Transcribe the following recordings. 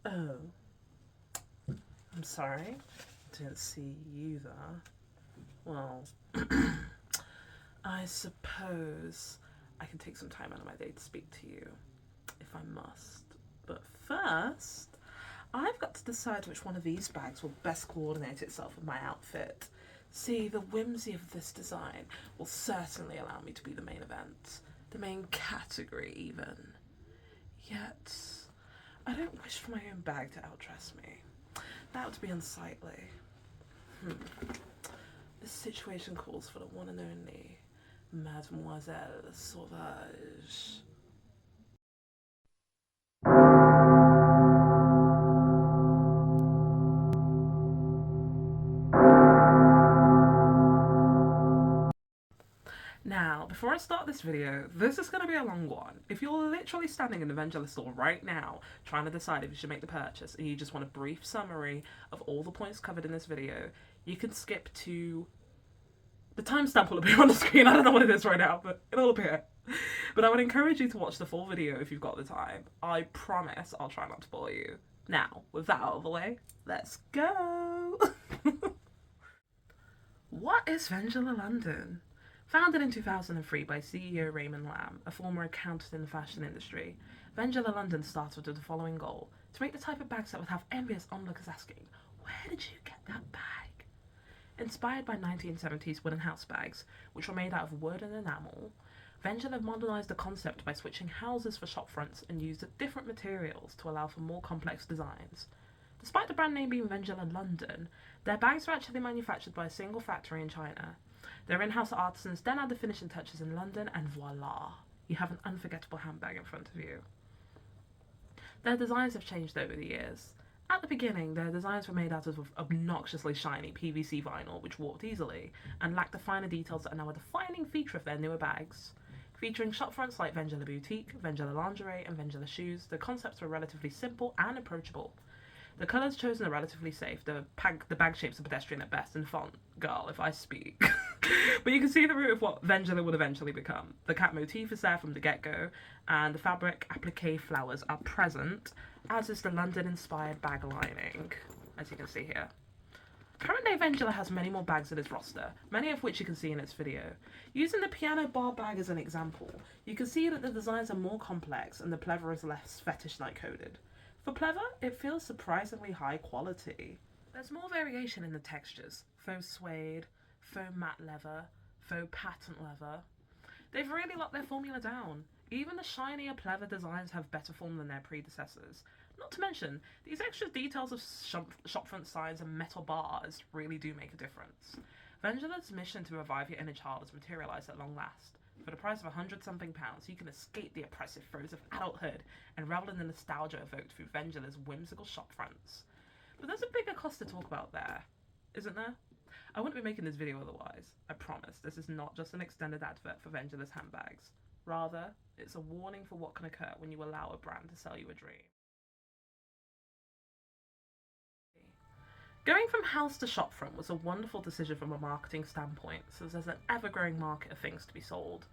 Oh, I'm sorry. Didn't see you there. Well, I suppose I can take some time out of my day to speak to you, if I must. But first, I've got to decide which one of these bags will best coordinate itself with my outfit. See, the whimsy of this design will certainly allow me to be the main event, the main category even. Yet, I don't wish for my own bag to outdress me. That would be unsightly. This situation calls for the one and only Mademoiselle Sauvage. Now, before I start this video, this is going to be a long one. If you're literally standing in the Vendula store right now trying to decide if you should make the purchase and you just want a brief summary of all the points covered in this video, you can skip to... The timestamp will appear on the screen. I don't know what it is right now, but it'll appear. But I would encourage you to watch the full video if you've got the time. I promise I'll try not to bore you. Now, with that out of the way, let's go! What is Vendula London? Founded in 2003 by CEO Raymond Lamb, a former accountant in the fashion industry, Vendula London started with the following goal: to make the type of bags that would have envious onlookers asking, "Where did you get that bag?" Inspired by 1970s wooden house bags, which were made out of wood and enamel, Vendula modernised the concept by switching houses for shop fronts and used different materials to allow for more complex designs. Despite the brand name being Vendula London, their bags were actually manufactured by a single factory in China. Their in-house artisans then add the finishing touches in London, and voila, you have an unforgettable handbag in front of you. Their designs have changed over the years. At the beginning, their designs were made out of obnoxiously shiny PVC vinyl, which warped easily, and lacked the finer details that are now a defining feature of their newer bags. Featuring shop fronts like Vendula Boutique, Vendula Lingerie, and Vendula Shoes, the concepts were relatively simple and approachable. The colours chosen are relatively safe. The bag shapes are pedestrian at best, and font, girl, if I speak. But you can see the root of what Vendula would eventually become. The cat motif is there from the get-go, and the fabric applique flowers are present, as is the London-inspired bag lining, as you can see here. Current day Vendula has many more bags in its roster, many of which you can see in its video. Using the piano bar bag as an example, you can see that the designs are more complex and the pleather is less fetish-like coded. For pleather, it feels surprisingly high quality. There's more variation in the textures: faux suede, faux matte leather, faux patent leather. They've really locked their formula down. Even the shinier pleather designs have better form than their predecessors. Not to mention, these extra details of shopfront signs and metal bars really do make a difference. Vendula's mission to revive your inner child has materialised at long last. For the price of £100-something, you can escape the oppressive throes of adulthood and revel in the nostalgia evoked through Vendula's whimsical shopfronts. But there's a bigger cost to talk about there, isn't there? I wouldn't be making this video otherwise. I promise, this is not just an extended advert for Vendula's handbags. Rather, it's a warning for what can occur when you allow a brand to sell you a dream. Going from house to shopfront was a wonderful decision from a marketing standpoint, since there's an ever-growing market of things to be sold.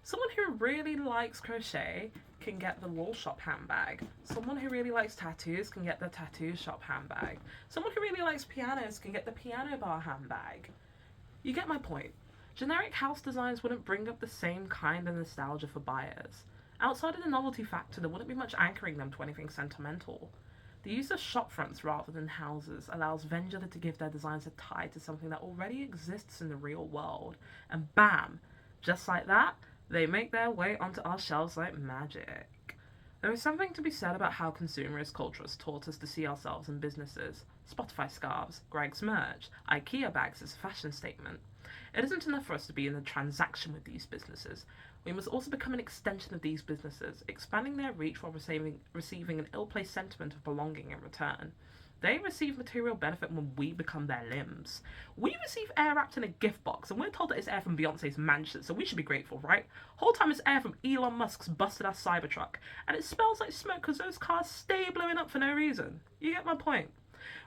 Someone who really likes crochet can get the wall shop handbag. Someone who really likes tattoos can get the tattoo shop handbag. Someone who really likes pianos can get the piano bar handbag. You get my point. Generic house designs wouldn't bring up the same kind of nostalgia for buyers. Outside of the novelty factor, there wouldn't be much anchoring them to anything sentimental. The use of shopfronts rather than houses allows Vendula to give their designs a tie to something that already exists in the real world. And bam! Just like that, they make their way onto our shelves like magic. There is something to be said about how consumerist culture has taught us to see ourselves in businesses. Spotify scarves, Greg's merch, IKEA bags as a fashion statement. It isn't enough for us to be in a transaction with these businesses. We must also become an extension of these businesses, expanding their reach while receiving an ill-placed sentiment of belonging in return. They receive material benefit when we become their limbs. We receive air wrapped in a gift box, and we're told that it's air from Beyonce's mansion, so we should be grateful, right? Whole time it's air from Elon Musk's busted-ass Cybertruck, and it smells like smoke because those cars stay blowing up for no reason. You get my point?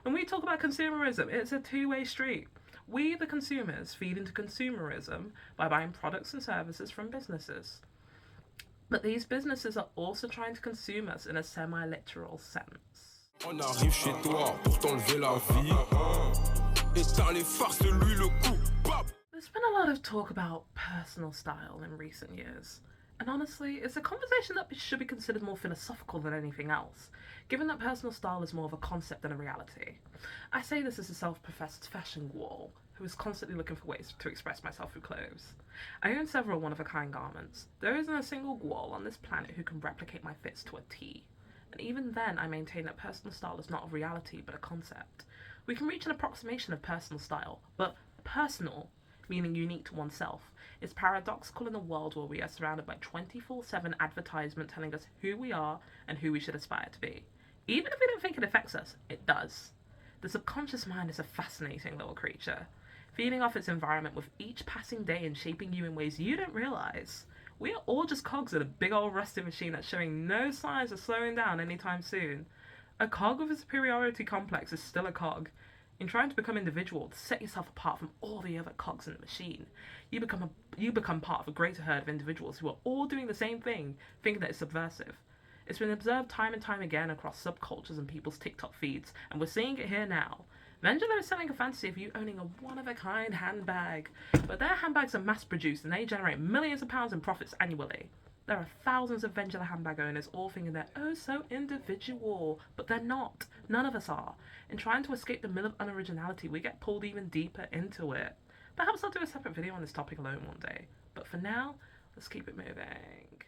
When we talk about consumerism, it's a two-way street. We, the consumers, feed into consumerism by buying products and services from businesses. But these businesses are also trying to consume us in a semi-literal sense. On arrive chez toi pour t'enlever la vie. Éteins les phares, c'est lui le coupable. There's been a lot of talk about personal style in recent years. And honestly, it's a conversation that should be considered more philosophical than anything else, given that personal style is more of a concept than a reality. I say this as a self-professed fashion wall, who is constantly looking for ways to express myself through clothes. I own several one-of-a-kind garments. There isn't a single wall on this planet who can replicate my fits to a T. And even then, I maintain that personal style is not a reality, but a concept. We can reach an approximation of personal style, but personal, meaning unique to oneself, is paradoxical in a world where we are surrounded by 24/7 advertisement telling us who we are and who we should aspire to be. Even if we don't think it affects us, it does. The subconscious mind is a fascinating little creature, feeding off its environment with each passing day and shaping you in ways you don't realise. We are all just cogs in a big old rusty machine that's showing no signs of slowing down anytime soon. A cog with a superiority complex is still a cog. In trying to become individual, to set yourself apart from all the other cogs in the machine, you become part of a greater herd of individuals who are all doing the same thing, thinking that it's subversive. It's been observed time and time again across subcultures and people's TikTok feeds, and we're seeing it here now. Vendula is selling a fantasy of you owning a one-of-a-kind handbag, but their handbags are mass-produced and they generate millions of pounds in profits annually. There are thousands of Vendula handbag owners all thinking they're oh so individual, but they're not. None of us are. In trying to escape the Mill of Unoriginality, we get pulled even deeper into it. Perhaps I'll do a separate video on this topic alone one day, but for now, let's keep it moving.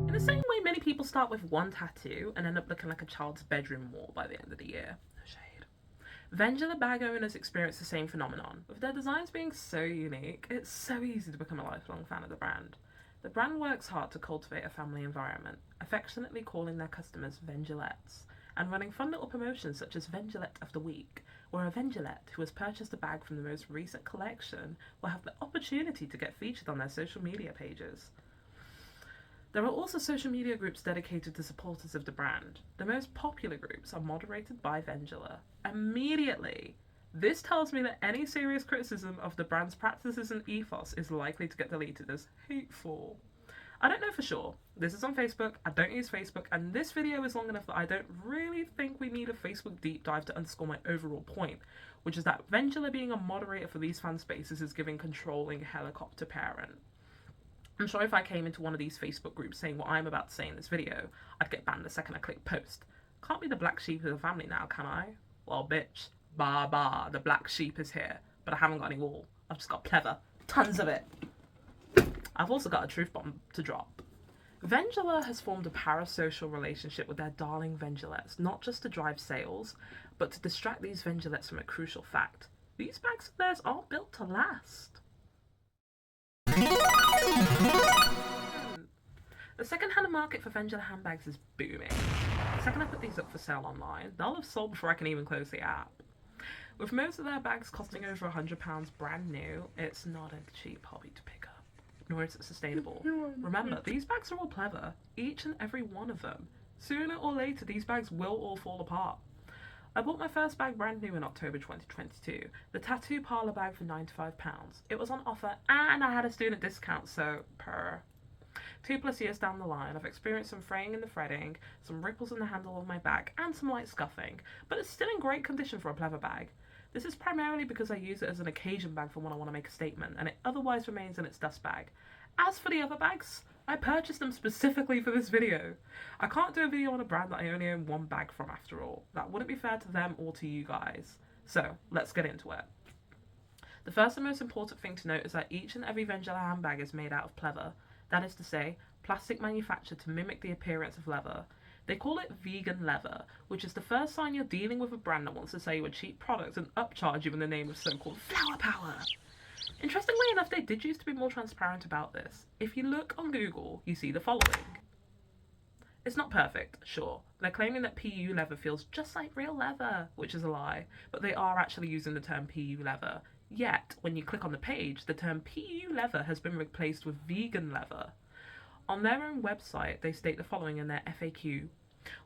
In the same way many people start with one tattoo and end up looking like a child's bedroom wall by the end of the year. No shade. Vendula bag owners experience the same phenomenon. With their designs being so unique, it's so easy to become a lifelong fan of the brand. The brand works hard to cultivate a family environment, affectionately calling their customers Vendulettes, and running fun little promotions such as Vendulette of the Week, where a Vendulette who has purchased a bag from the most recent collection will have the opportunity to get featured on their social media pages. There are also social media groups dedicated to supporters of the brand. The most popular groups are moderated by Vendula. Immediately, this tells me that any serious criticism of the brand's practices and ethos is likely to get deleted as hateful. I don't know for sure. This is on Facebook, I don't use Facebook, and this video is long enough that I don't really think we need a Facebook deep dive to underscore my overall point, which is that Vendula being a moderator for these fan spaces is giving controlling helicopter parent. I'm sure if I came into one of these Facebook groups saying what I'm about to say in this video, I'd get banned the second I click post. Can't be the black sheep of the family now, can I? Well, bitch, the black sheep is here, but I haven't got any wool. I've just got pleather, tons of it. I've also got a truth bomb to drop. Vendula has formed a parasocial relationship with their darling Vendulettes, not just to drive sales, but to distract these Vendulettes from a crucial fact. These bags of theirs aren't built to last. The second-hand market for Vendula handbags is booming. The second I put these up for sale online, they'll have sold before I can even close the app. With most of their bags costing over £100 brand new, it's not a cheap hobby to pick up, nor is it sustainable. Remember, these bags are all Pleather, each and every one of them. Sooner or later, these bags will all fall apart. I bought my first bag brand new in October 2022, the tattoo parlour bag for £95. It was on offer and I had a student discount, so purr. 2+ years down the line, I've experienced some fraying in the threading, some ripples in the handle of my bag, and some light scuffing, but it's still in great condition for a Pleather bag. This is primarily because I use it as an occasion bag for when I want to make a statement, and it otherwise remains in its dust bag. As for the other bags, I purchased them specifically for this video. I can't do a video on a brand that I only own one bag from after all. That wouldn't be fair to them or to you guys. So, let's get into it. The first and most important thing to note is that each and every Vendula handbag is made out of Pleather. That is to say, plastic manufactured to mimic the appearance of leather. They call it vegan leather, which is the first sign you're dealing with a brand that wants to sell you a cheap product and upcharge you in the name of so-called flower power. Interestingly enough, they did used to be more transparent about this. If you look on Google, you see the following. It's not perfect, sure. They're claiming that PU leather feels just like real leather, which is a lie, but they are actually using the term PU leather. Yet, when you click on the page, the term PU leather has been replaced with vegan leather. On their own website, they state the following in their FAQ.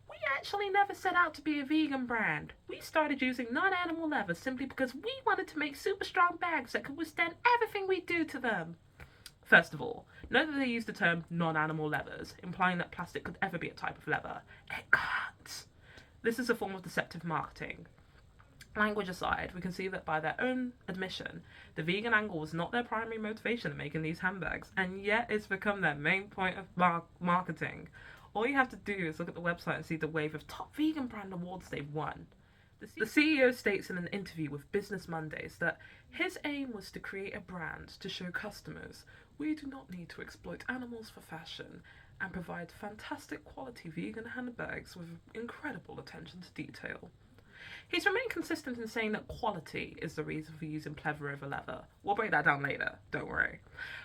We actually never set out to be a vegan brand. We started using non-animal leather simply because we wanted to make super strong bags that could withstand everything we do to them. First of all, note that they use the term non-animal leathers, implying that plastic could ever be a type of leather. It can't. This is a form of deceptive marketing. Language aside, we can see that by their own admission, the vegan angle was not their primary motivation in making these handbags, and yet it's become their main point of marketing. All you have to do is look at the website and see the wave of top vegan brand awards they've won. The CEO states in an interview with Business Mondays that his aim was to create a brand to show customers we do not need to exploit animals for fashion and provide fantastic quality vegan handbags with incredible attention to detail. He's remained consistent in saying that quality is the reason for using pleather over leather. We'll break that down later, don't worry.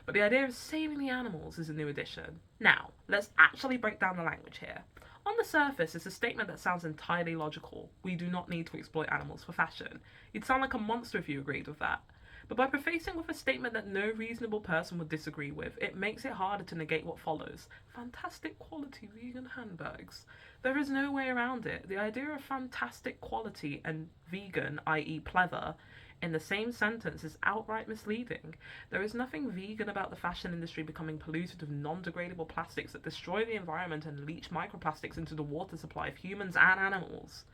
But the idea of saving the animals is a new addition. Now, let's actually break down the language here. On the surface, it's a statement that sounds entirely logical. We do not need to exploit animals for fashion. You'd sound like a monster if you agreed with that. But by prefacing with a statement that no reasonable person would disagree with, it makes it harder to negate what follows. Fantastic quality vegan handbags. There is no way around it. The idea of fantastic quality and vegan, i.e. pleather, in the same sentence is outright misleading. There is nothing vegan about the fashion industry becoming polluted with non-degradable plastics that destroy the environment and leach microplastics into the water supply of humans and animals.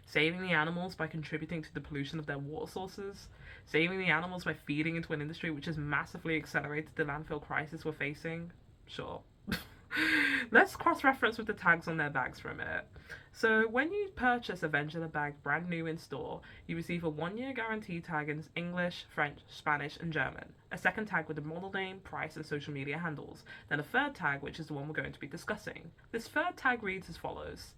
Saving the animals by contributing to the pollution of their water sources. Saving the animals by feeding into an industry which has massively accelerated the landfill crisis we're facing. Sure. Let's cross-reference with the tags on their bags for a minute. So when you purchase a Vendula bag brand new in store, you receive a 1-year guarantee tag in English, French, Spanish and German, a second tag with the model name, price and social media handles, then a third tag which is the one we're going to be discussing. This third tag reads as follows.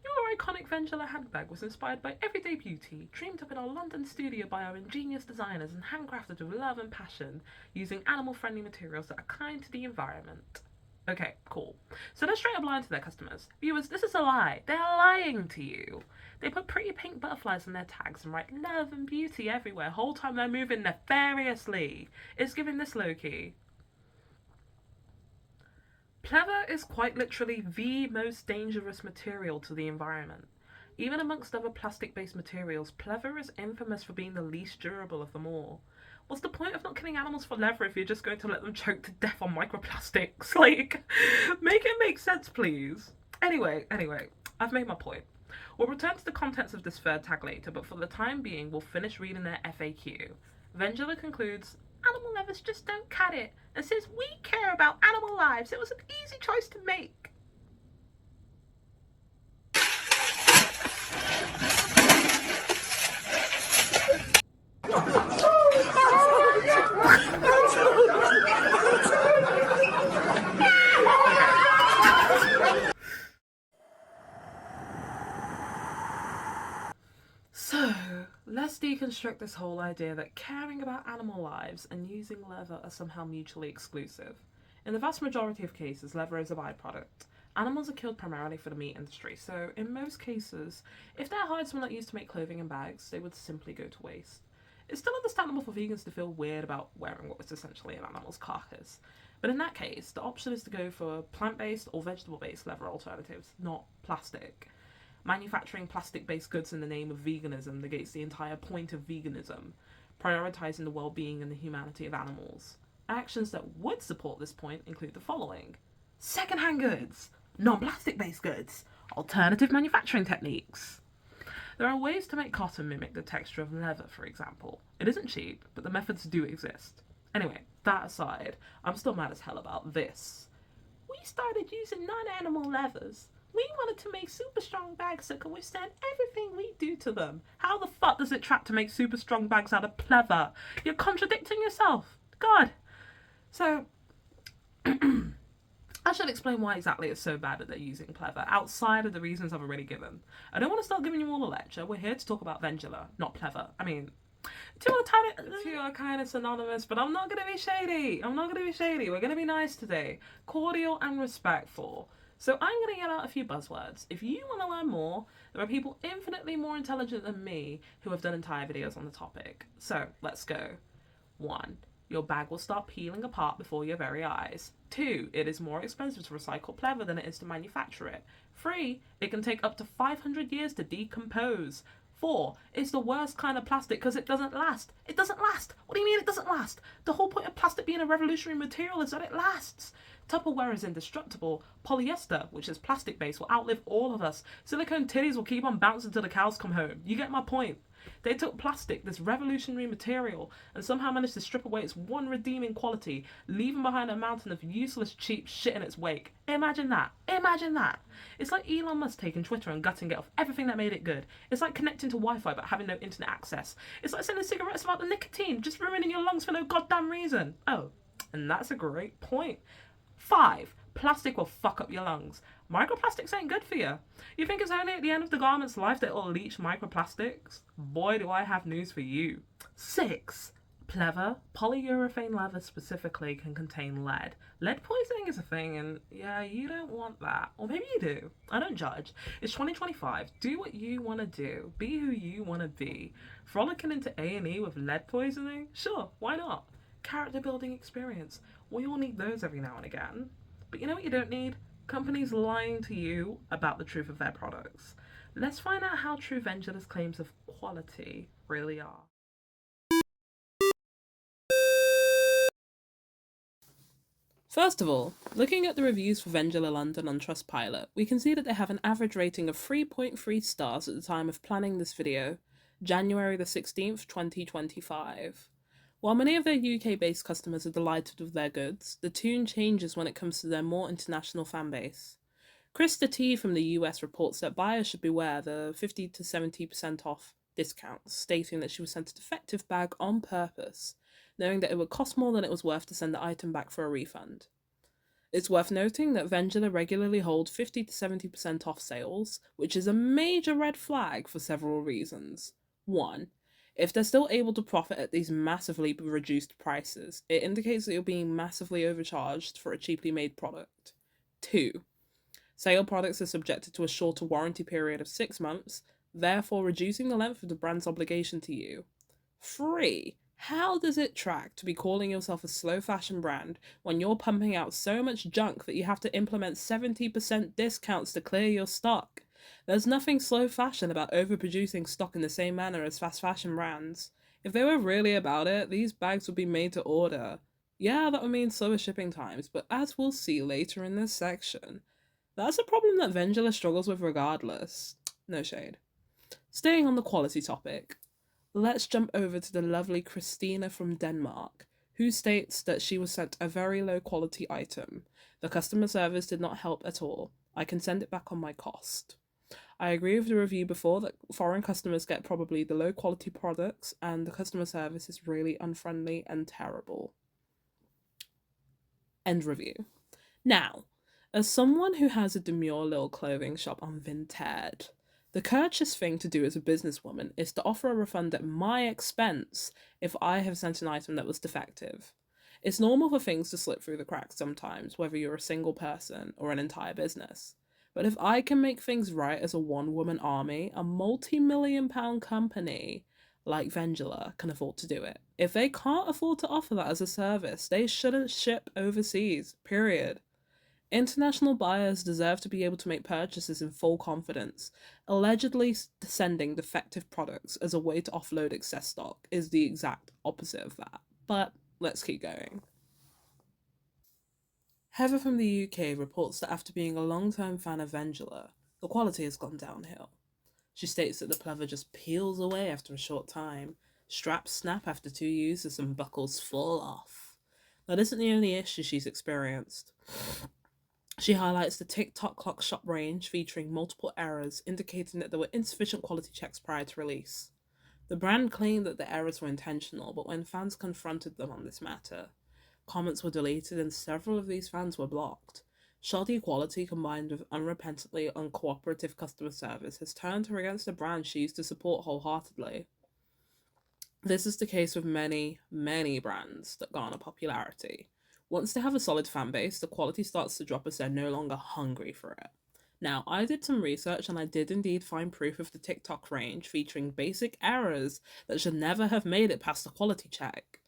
Your iconic Vendula handbag was inspired by everyday beauty, dreamed up in our London studio by our ingenious designers and handcrafted with love and passion, using animal-friendly materials that are kind to the environment. Okay, cool. So they're straight up lying to their customers. Viewers, this is a lie. They're lying to you. They put pretty pink butterflies on their tags and write love and beauty everywhere, whole time they're moving nefariously. It's giving this low-key. Pleather is quite literally the most dangerous material to the environment. Even amongst other plastic-based materials, pleather is infamous for being the least durable of them all. What's the point of not killing animals for leather if you're just going to let them choke to death on microplastics? Like, make it make sense, please. Anyway, I've made my point. We'll return to the contents of this third tag later, but for the time being, we'll finish reading their FAQ. Vendula concludes, animal leathers just don't cut it, and since we care about animal lives, it was an easy choice to make. So, let's deconstruct this whole idea that caring about animal lives and using leather are somehow mutually exclusive. In the vast majority of cases, leather is a byproduct. Animals are killed primarily for the meat industry, so in most cases, if their hides were not used to make clothing and bags, they would simply go to waste. It's still understandable for vegans to feel weird about wearing what was essentially an animal's carcass, but in that case, the option is to go for plant-based or vegetable-based leather alternatives, not plastic. Manufacturing plastic-based goods in the name of veganism negates the entire point of veganism, prioritizing the well-being and the humanity of animals. Actions that would support this point include the following. Second-hand goods, non-plastic-based goods, alternative manufacturing techniques. There are ways to make cotton mimic the texture of leather, for example. It isn't cheap, but the methods do exist. Anyway, that aside, I'm still mad as hell about this. We started using non-animal leathers. We wanted to make super strong bags that can withstand everything we do to them. How the fuck does it track to make super strong bags out of pleather? You're contradicting yourself. God. So, I should explain why exactly it's so bad that they're using pleather, outside of the reasons I've already given. I don't want to start giving you all a lecture. We're here to talk about Vendula, not pleather. I mean, two are kind of synonymous, but I'm not going to be shady. We're going to be nice today. Cordial and respectful. So I'm going to get out a few buzzwords. If you want to learn more, there are people infinitely more intelligent than me who have done entire videos on the topic. So let's go. 1. Your bag will start peeling apart before your very eyes. 2. It is more expensive to recycle pleather than it is to manufacture it. 3. It can take up to 500 years to decompose. 4, it's the worst kind of plastic because it doesn't last. It doesn't last. What do you mean it doesn't last? The whole point of plastic being a revolutionary material is that it lasts. Tupperware is indestructible. Polyester, which is plastic based, will outlive all of us. Silicone titties will keep on bouncing till the cows come home. You get my point. They took plastic, this revolutionary material, and somehow managed to strip away its one redeeming quality, leaving behind a mountain of useless, cheap shit in its wake. Imagine that. Imagine that. It's like Elon Musk taking Twitter and gutting it off everything that made it good. It's like connecting to Wi-Fi but having no internet access. It's like selling cigarettes without the nicotine, just ruining your lungs for no goddamn reason. Oh, and that's a great point. 5, plastic will fuck up your lungs. Microplastics ain't good for you. You think it's only at the end of the garment's life that it'll leach microplastics? Boy, do I have news for you. 6, Pleather, polyurethane leather specifically, can contain lead. Lead poisoning is a thing, and yeah, you don't want that. Or maybe you do. I don't judge. It's 2025. Do what you want to do. Be who you want to be. Frolicking into A&E with lead poisoning? Sure, why not? Character building experience. We all need those every now and again. But you know what you don't need? Companies lying to you about the truth of their products. Let's find out how true Vendula's claims of quality really are. First of all, looking at the reviews for Vendula London on Trustpilot, we can see that they have an average rating of 3.3 stars at the time of planning this video, January the 16th, 2025. While many of their UK-based customers are delighted with their goods, the tune changes when it comes to their more international fanbase. Krista T from the US reports that buyers should beware the 50 to 70% off discounts, stating that she was sent a defective bag on purpose, knowing that it would cost more than it was worth to send the item back for a refund. It's worth noting that Vendula regularly hold 50 to 70% off sales, which is a major red flag for several reasons. 1. If they're still able to profit at these massively reduced prices, it indicates that you're being massively overcharged for a cheaply made product. 2. Sale products are subjected to a shorter warranty period of 6 months, therefore reducing the length of the brand's obligation to you. 3. How does it track to be calling yourself a slow fashion brand when you're pumping out so much junk that you have to implement 70% discounts to clear your stock? There's nothing slow fashion about overproducing stock in the same manner as fast fashion brands. If they were really about it, these bags would be made to order. Yeah, that would mean slower shipping times, but as we'll see later in this section, that's a problem that Vendula struggles with regardless. No shade. Staying on the quality topic, let's jump over to the lovely Christina from Denmark, who states that she was sent a very low quality item. The customer service did not help at all. I can send it back on my cost. I agree with the review before that foreign customers get probably the low quality products and the customer service is really unfriendly and terrible. End review. Now, as someone who has a demure little clothing shop on Vinted, the courteous thing to do as a businesswoman is to offer a refund at my expense if I have sent an item that was defective. It's normal for things to slip through the cracks sometimes, whether you're a single person or an entire business. But if I can make things right as a one-woman army, a multi-million-pound company like Vendula can afford to do it. If they can't afford to offer that as a service, they shouldn't ship overseas, period. International buyers deserve to be able to make purchases in full confidence. Allegedly sending defective products as a way to offload excess stock is the exact opposite of that. But let's keep going. Heather from the UK reports that after being a long-term fan of Vendula, the quality has gone downhill. She states that the pleather just peels away after a short time, straps snap after 2 uses and buckles fall off. That isn't the only issue she's experienced. She highlights the TikTok clock shop range featuring multiple errors indicating that there were insufficient quality checks prior to release. The brand claimed that the errors were intentional, but when fans confronted them on this matter, comments were deleted and several of these fans were blocked. Shoddy quality combined with unrepentantly uncooperative customer service has turned her against a brand she used to support wholeheartedly. This is the case with many, many brands that garner popularity. Once they have a solid fan base, the quality starts to drop as they're no longer hungry for it. Now, I did some research and I did indeed find proof of the TikTok range featuring basic errors that should never have made it past the quality check.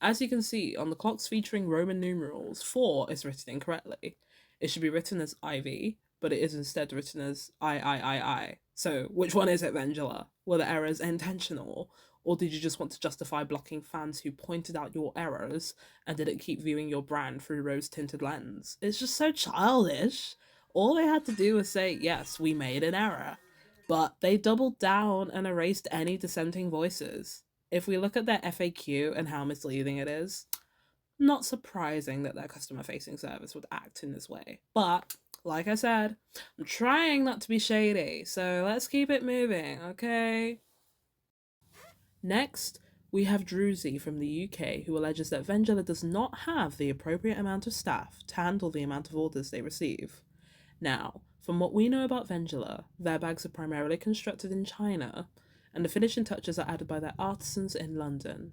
As you can see, on the clocks featuring Roman numerals, 4 is written incorrectly. It should be written as IV, but it is instead written as I. So, which one is it, Vendula? Were the errors intentional, or did you just want to justify blocking fans who pointed out your errors and didn't keep viewing your brand through rose tinted lens? It's just so childish. All they had to do was say, yes, we made an error. But they doubled down and erased any dissenting voices. If we look at their FAQ and how misleading it is, not surprising that their customer facing service would act in this way. But like I said, I'm trying not to be shady, so let's keep it moving, okay? Next, we have Druzy from the UK, who alleges that Vendula does not have the appropriate amount of staff to handle the amount of orders they receive. Now, from what we know about Vendula, their bags are primarily constructed in China, and the finishing touches are added by their artisans in London.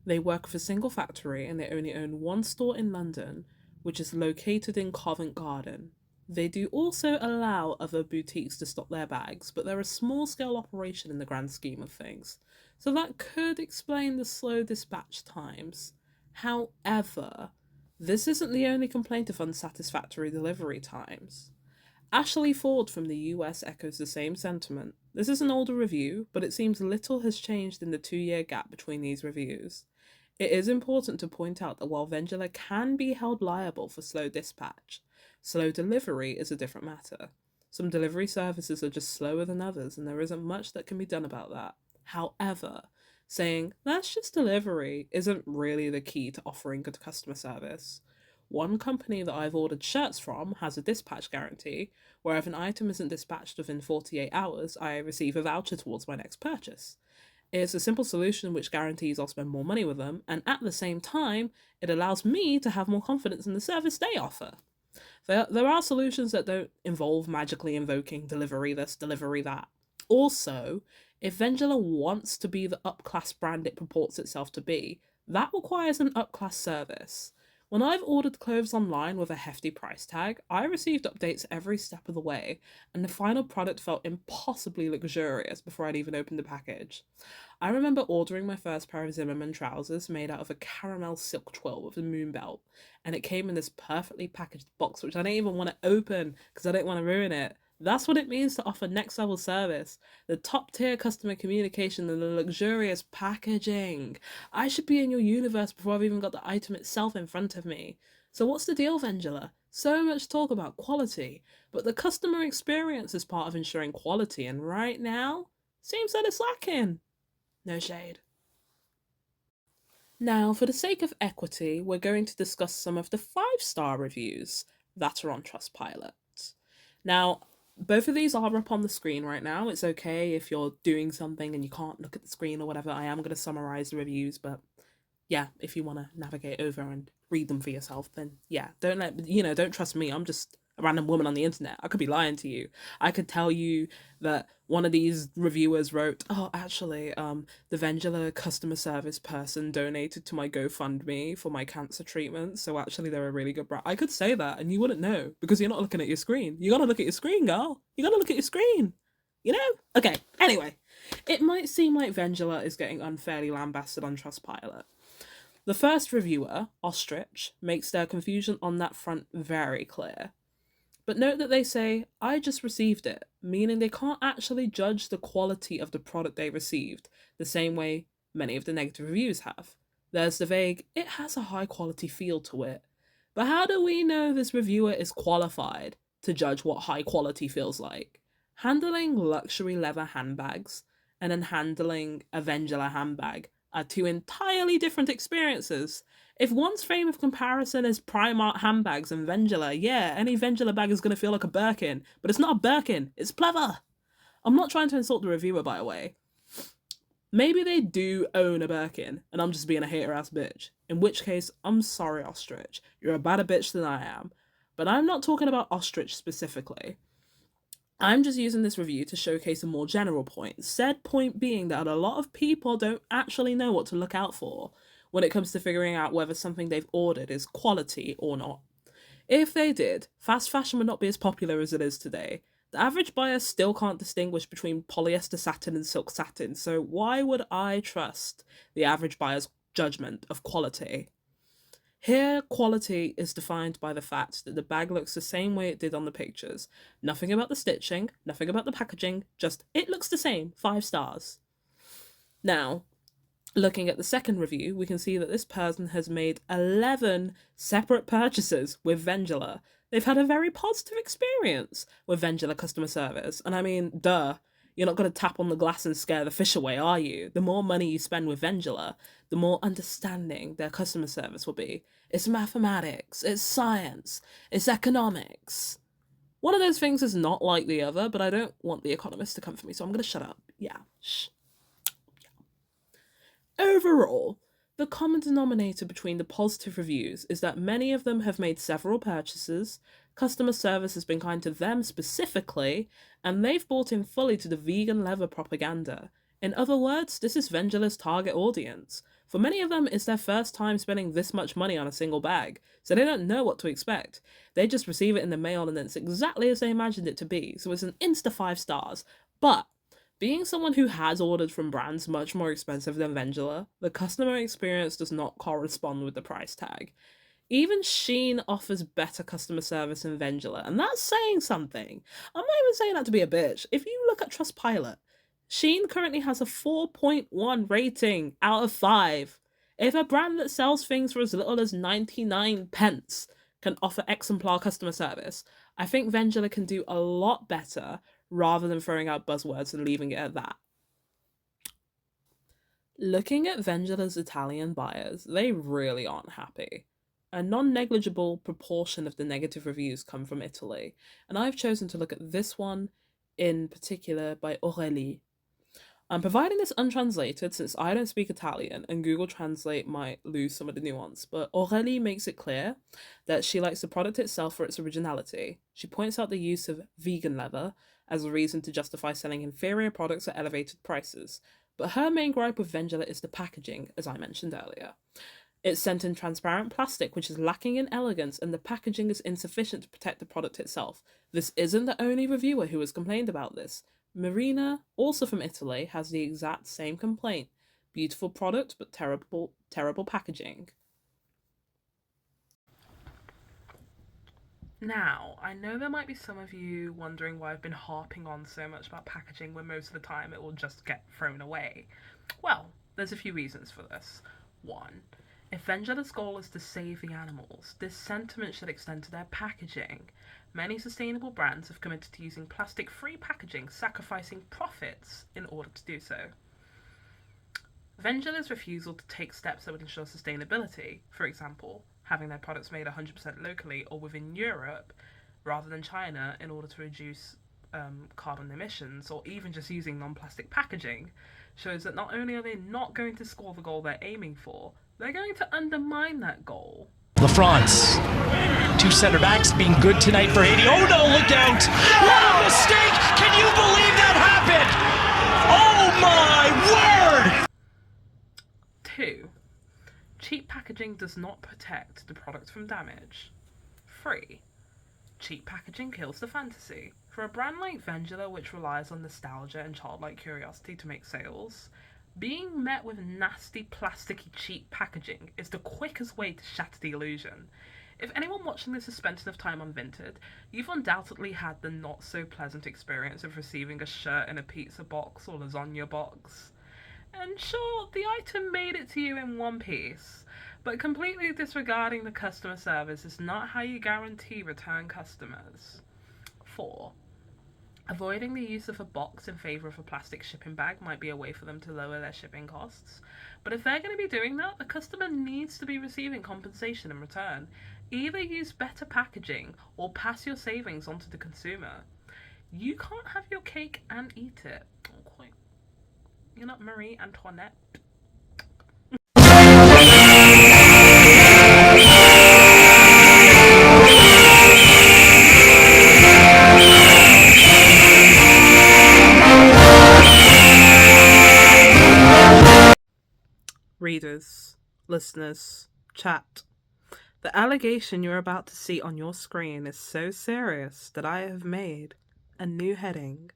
They work with a single factory and they only own one store in London, which is located in Covent Garden. They do also allow other boutiques to stock their bags, but they're a small scale operation in the grand scheme of things, so that could explain the slow dispatch times. However, this isn't the only complaint of unsatisfactory delivery times. Ashley Ford from the US echoes the same sentiment. This is an older review, but it seems little has changed in the 2-year gap between these reviews. It is important to point out that while Vendula can be held liable for slow dispatch, slow delivery is a different matter. Some delivery services are just slower than others, and there isn't much that can be done about that. However, saying that's just delivery isn't really the key to offering good customer service. One company that I've ordered shirts from has a dispatch guarantee, where if an item isn't dispatched within 48 hours, I receive a voucher towards my next purchase. It's a simple solution which guarantees I'll spend more money with them, and at the same time, it allows me to have more confidence in the service they offer. There are solutions that don't involve magically invoking delivery this, delivery that. Also, if Vendula wants to be the upclass brand it purports itself to be, that requires an upclass service. When I've ordered clothes online with a hefty price tag, I received updates every step of the way, and the final product felt impossibly luxurious before I'd even opened the package. I remember ordering my first pair of Zimmermann trousers made out of a caramel silk twill with a moon belt, and it came in this perfectly packaged box which I didn't even want to open because I didn't want to ruin it. That's what it means to offer next level service. The top tier customer communication and the luxurious packaging. I should be in your universe before I've even got the item itself in front of me. So what's the deal, Vendula? So much talk about quality, but the customer experience is part of ensuring quality, and right now, seems that it's lacking. No shade. Now, for the sake of equity, we're going to discuss some of the 5-star reviews that are on Trustpilot. Now, both of these are up on the screen right now. It's okay if you're doing something and you can't look at the screen or whatever. I am going to summarize the reviews, but yeah, if you want to navigate over and read them for yourself, then yeah, don't trust me. I'm just a random woman on the internet. I could be lying to you. I could tell you that one of these reviewers wrote, oh, actually, the Vendula customer service person donated to my GoFundMe for my cancer treatment, so actually they're a really good brand. I could say that and you wouldn't know because you're not looking at your screen. You gotta look at your screen, girl. You gotta look at your screen. You know? Okay, anyway. It might seem like Vendula is getting unfairly lambasted on Trustpilot. The first reviewer, Ostrich, makes their confusion on that front very clear. But note that they say, I just received it, meaning they can't actually judge the quality of the product they received, the same way many of the negative reviews have. There's the vague, it has a high quality feel to it. But how do we know this reviewer is qualified to judge what high quality feels like? Handling luxury leather handbags and then handling a Vendula handbag are two entirely different experiences. If one's frame of comparison is Primark handbags and Vendula, yeah, any Vendula bag is going to feel like a Birkin, but it's not a Birkin, it's Pleather. I'm not trying to insult the reviewer, by the way. Maybe they do own a Birkin, and I'm just being a hater-ass bitch. In which case, I'm sorry, Ostrich. You're a badder bitch than I am. But I'm not talking about Ostrich specifically. I'm just using this review to showcase a more general point. Said point being that a lot of people don't actually know what to look out for when it comes to figuring out whether something they've ordered is quality or not. If they did, fast fashion would not be as popular as it is today. The average buyer still can't distinguish between polyester satin and silk satin, so why would I trust the average buyer's judgment of quality? Here, quality is defined by the fact that the bag looks the same way it did on the pictures. Nothing about the stitching, nothing about the packaging, just it looks the same, 5 stars. Now, looking at the second review, we can see that this person has made 11 separate purchases with Vendula. They've had a very positive experience with Vendula customer service. And I mean, duh, you're not going to tap on the glass and scare the fish away, are you? The more money you spend with Vendula, the more understanding their customer service will be. It's mathematics, it's science, it's economics. One of those things is not like the other, but I don't want the economist to come for me, so I'm going to shut up. Yeah, shh. Overall, the common denominator between the positive reviews is that many of them have made several purchases, customer service has been kind to them specifically, and they've bought in fully to the vegan leather propaganda. In other words, this is Vendula's target audience. For many of them, it's their first time spending this much money on a single bag, so they don't know what to expect. They just receive it in the mail and it's exactly as they imagined it to be, so it's an insta 5 stars. But being someone who has ordered from brands much more expensive than Vendula, the customer experience does not correspond with the price tag. Even Shein offers better customer service than Vendula, and that's saying something. I'm not even saying that to be a bitch. If you look at Trustpilot, Shein currently has a 4.1 rating out of 5. If a brand that sells things for as little as 99 pence can offer exemplar customer service, I think Vendula can do a lot better rather than throwing out buzzwords and leaving it at that. Looking at Vendula's Italian buyers, they really aren't happy. A non-negligible proportion of the negative reviews come from Italy, and I've chosen to look at this one in particular by Aurélie. I'm providing this untranslated since I don't speak Italian and Google Translate might lose some of the nuance, but Aurélie makes it clear that she likes the product itself for its originality. She points out the use of vegan leather as a reason to justify selling inferior products at elevated prices, but her main gripe with Vendula is the packaging, as I mentioned earlier. It's sent in transparent plastic, which is lacking in elegance, and the packaging is insufficient to protect the product itself. This isn't the only reviewer who has complained about this. Marina, also from Italy, has the exact same complaint. Beautiful product, but terrible packaging. Now, I know there might be some of you wondering why I've been harping on so much about packaging when most of the time it will just get thrown away. Well, there's a few reasons for this. 1. If Vendula's goal is to save the animals, this sentiment should extend to their packaging. Many sustainable brands have committed to using plastic-free packaging, sacrificing profits in order to do so. Vendula's refusal to take steps that would ensure sustainability, for example, having their products made 100% locally or within Europe rather than China in order to reduce carbon emissions, or even just using non-plastic packaging, shows that not only are they not going to score the goal they're aiming for, they're going to undermine that goal. LaFrance, 2 center backs being good tonight for Haiti. Oh no, look out! What a mistake! Can you believe that happened? Oh my word! 2. Cheap packaging does not protect the product from damage. 3. Cheap packaging kills the fantasy. For a brand like Vendula, which relies on nostalgia and childlike curiosity to make sales, being met with nasty, plasticky, cheap packaging is the quickest way to shatter the illusion. If anyone watching this has spent enough time on Vinted, you've undoubtedly had the not-so-pleasant experience of receiving a shirt in a pizza box or lasagna box. And sure, the item made it to you in one piece, but completely disregarding the customer service is not how you guarantee return customers. 4. Avoiding the use of a box in favour of a plastic shipping bag might be a way for them to lower their shipping costs. But if they're going to be doing that, the customer needs to be receiving compensation in return. Either use better packaging or pass your savings on to the consumer. You can't have your cake and eat it. Okay. You're not Marie Antoinette. Readers, listeners, chat. The allegation you're about to see on your screen is so serious that I have made a new heading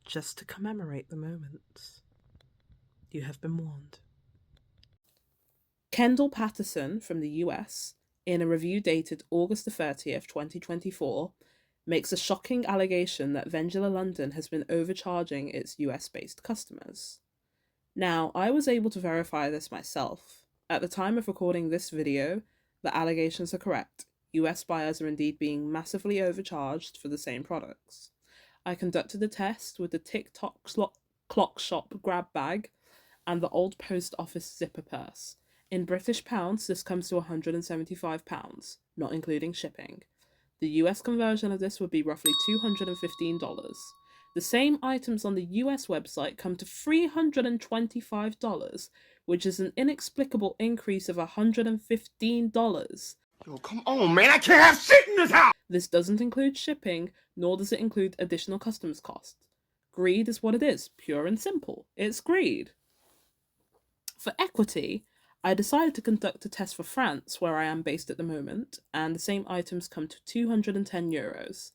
just to commemorate the moment. You have been warned. Kendall Patterson from the US in a review dated August the 30th, 2024, makes a shocking allegation that Vendula London has been overcharging its US-based customers. Now, I was able to verify this myself. At the time of recording this video, the allegations are correct. US buyers are indeed being massively overcharged for the same products. I conducted a test with the TikTok clock shop grab bag and the old post office zipper purse. In British pounds, this comes to £175, not including shipping. The US conversion of this would be roughly $215. The same items on the US website come to $325, which is an inexplicable increase of $115. Yo, come on, man, I can't have shit in this house! This doesn't include shipping, nor does it include additional customs costs. Greed is what it is, pure and simple. It's greed. For equity, I decided to conduct a test for France, where I am based at the moment, and the same items come to €210.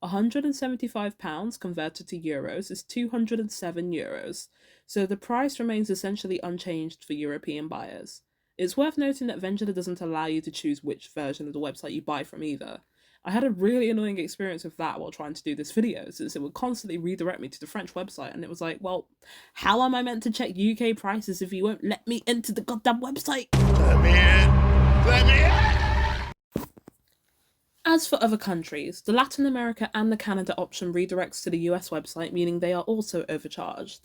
£175 converted to euros is €207, so the price remains essentially unchanged for European buyers. It's worth noting that Vendula doesn't allow you to choose which version of the website you buy from either. I had a really annoying experience with that while trying to do this video, since it would constantly redirect me to the French website, and it was like, well, how am I meant to check UK prices if you won't let me into the goddamn website? Let me in! Let me in! As for other countries, the Latin America and the Canada option redirects to the US website, meaning they are also overcharged.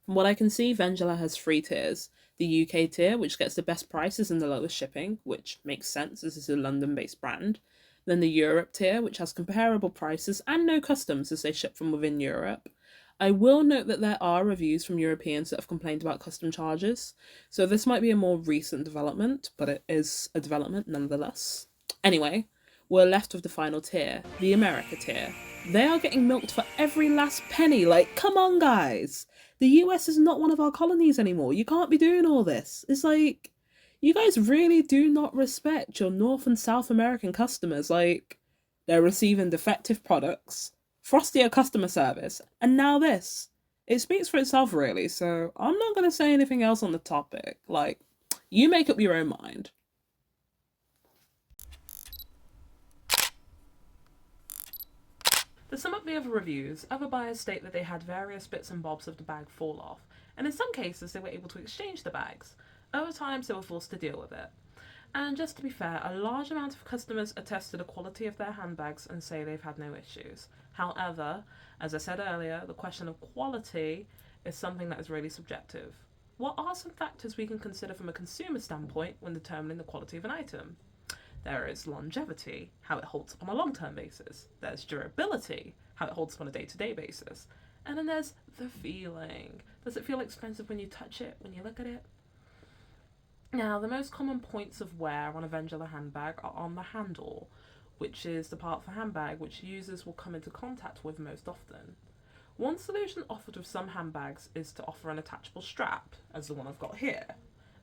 From what I can see, Vendula has 3 tiers. The UK tier, which gets the best prices and the lowest shipping, which makes sense as it's a London-based brand. Then the Europe tier, which has comparable prices and no customs as they ship from within Europe. I will note that there are reviews from Europeans that have complained about custom charges, so this might be a more recent development, but it is a development nonetheless. Anyway, we're left with the final tier, the America tier. They are getting milked for every last penny, like, come on guys! The US is not one of our colonies anymore, you can't be doing all this. It's like, you guys really do not respect your North and South American customers. Like, they're receiving defective products, frostier customer service, and now this. It speaks for itself really, so I'm not going to say anything else on the topic. Like, you make up your own mind. To sum up the other reviews, other buyers state that they had various bits and bobs of the bag fall off, and in some cases they were able to exchange the bags. Other times they were forced to deal with it. And just to be fair, a large amount of customers attest to the quality of their handbags and say they've had no issues. However, as I said earlier, the question of quality is something that is really subjective. What are some factors we can consider from a consumer standpoint when determining the quality of an item? There is longevity, how it holds up on a long-term basis. There's durability, how it holds up on a day-to-day basis. And then there's the feeling. Does it feel expensive when you touch it, when you look at it? Now, the most common points of wear on a Vendula handbag are on the handle, which is the part of the handbag which users will come into contact with most often. One solution offered with some handbags is to offer an attachable strap, as the one I've got here,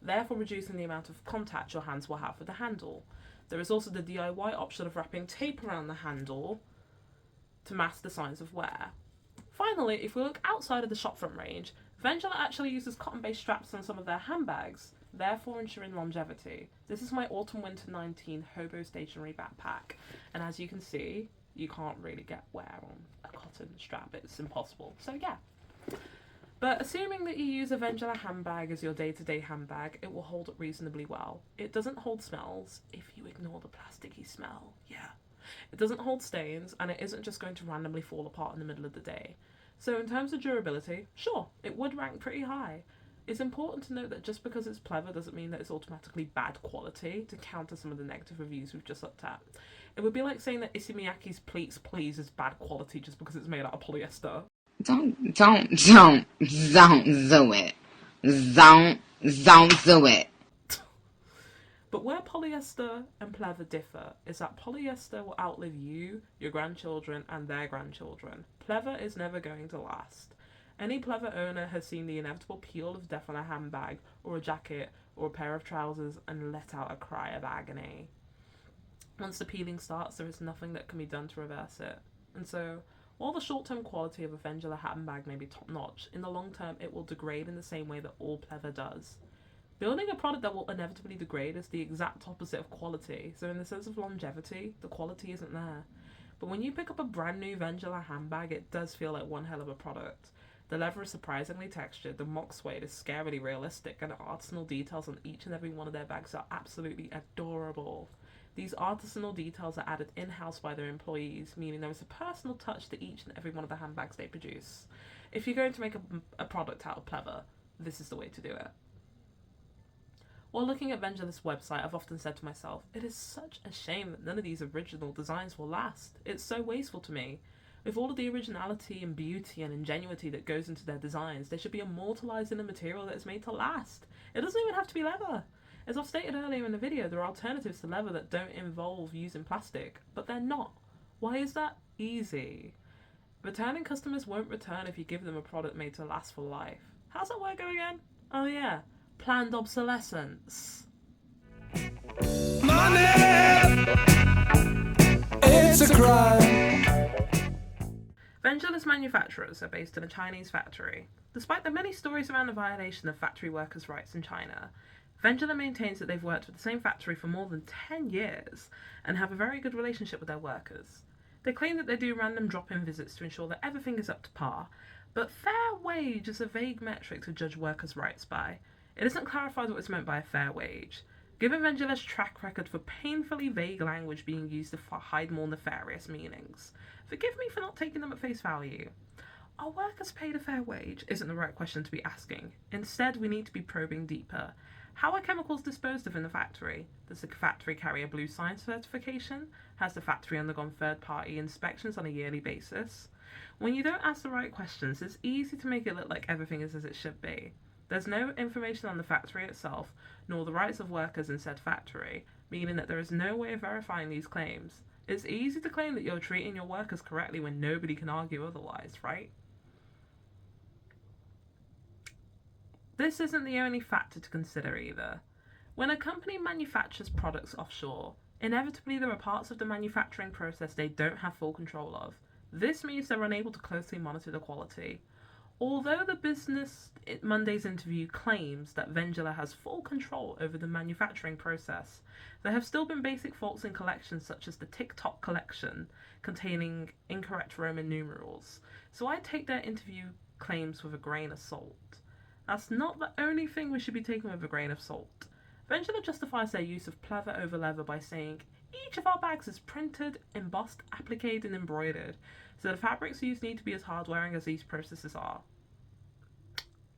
therefore reducing the amount of contact your hands will have with the handle. There is also the DIY option of wrapping tape around the handle to mask the signs of wear. Finally, if we look outside of the shopfront range, Vendula actually uses cotton-based straps on some of their handbags, therefore ensuring longevity. This is my autumn-winter 19 hobo stationery backpack, and as you can see, you can't really get wear on a cotton strap, it's impossible. So yeah. But assuming that you use a Vendula handbag as your day-to-day handbag, it will hold up reasonably well. It doesn't hold smells, if you ignore the plasticky smell, yeah. It doesn't hold stains, and it isn't just going to randomly fall apart in the middle of the day. So in terms of durability, sure, it would rank pretty high. It's important to note that just because it's Pleather doesn't mean that it's automatically bad quality, to counter some of the negative reviews we've just looked at. It would be like saying that Issey Miyake's Pleats Please is bad quality just because it's made out of polyester. Don't do it. Don't do it. But where polyester and Pleather differ is that polyester will outlive you, your grandchildren, and their grandchildren. Pleather is never going to last. Any Pleather owner has seen the inevitable peel of death on a handbag, or a jacket, or a pair of trousers, and let out a cry of agony. Once the peeling starts, there is nothing that can be done to reverse it. And so, while the short-term quality of a Vendula handbag may be top-notch, in the long term it will degrade in the same way that all Pleather does. Building a product that will inevitably degrade is the exact opposite of quality, so in the sense of longevity, the quality isn't there. But when you pick up a brand new Vendula handbag, it does feel like one hell of a product. The leather is surprisingly textured, the mock suede is scarily realistic, and the artisanal details on each and every one of their bags are absolutely adorable. These artisanal details are added in-house by their employees, meaning there is a personal touch to each and every one of the handbags they produce. If you're going to make a product out of Pleather, this is the way to do it. While looking at Vendula's website, I've often said to myself, it is such a shame that none of these original designs will last. It's so wasteful to me. With all of the originality and beauty and ingenuity that goes into their designs, they should be immortalised in a material that is made to last. It doesn't even have to be leather. As I've stated earlier in the video, there are alternatives to leather that don't involve using plastic, but they're not. Why is that? Easy. Returning customers won't return if you give them a product made to last for life. How's that word go again? Oh yeah, planned obsolescence. Money, it's a crime. Vendula's manufacturers are based in a Chinese factory. Despite the many stories around the violation of factory workers' rights in China, Vendula maintains that they've worked with the same factory for more than 10 years and have a very good relationship with their workers. They claim that they do random drop-in visits to ensure that everything is up to par, but fair wage is a vague metric to judge workers' rights by. It isn't clarified what is meant by a fair wage. Given Vendula's track record for painfully vague language being used to hide more nefarious meanings, forgive me for not taking them at face value. Are workers paid a fair wage isn't the right question to be asking. Instead, we need to be probing deeper. How are chemicals disposed of in the factory? Does the factory carry a blue science certification? Has the factory undergone third-party inspections on a yearly basis? When you don't ask the right questions, it's easy to make it look like everything is as it should be. There's no information on the factory itself, nor the rights of workers in said factory, meaning that there is no way of verifying these claims. It's easy to claim that you're treating your workers correctly when nobody can argue otherwise, right? This isn't the only factor to consider either. When a company manufactures products offshore, inevitably there are parts of the manufacturing process they don't have full control of. This means they're unable to closely monitor the quality. Although the Business Monday's interview claims that Vendula has full control over the manufacturing process, there have still been basic faults in collections such as the TikTok collection containing incorrect Roman numerals, so I take their interview claims with a grain of salt. That's not the only thing we should be taking with a grain of salt. Vendula justifies their use of pleather over leather by saying, each of our bags is printed, embossed, appliqued and embroidered, so the fabrics used need to be as hard-wearing as these processes are.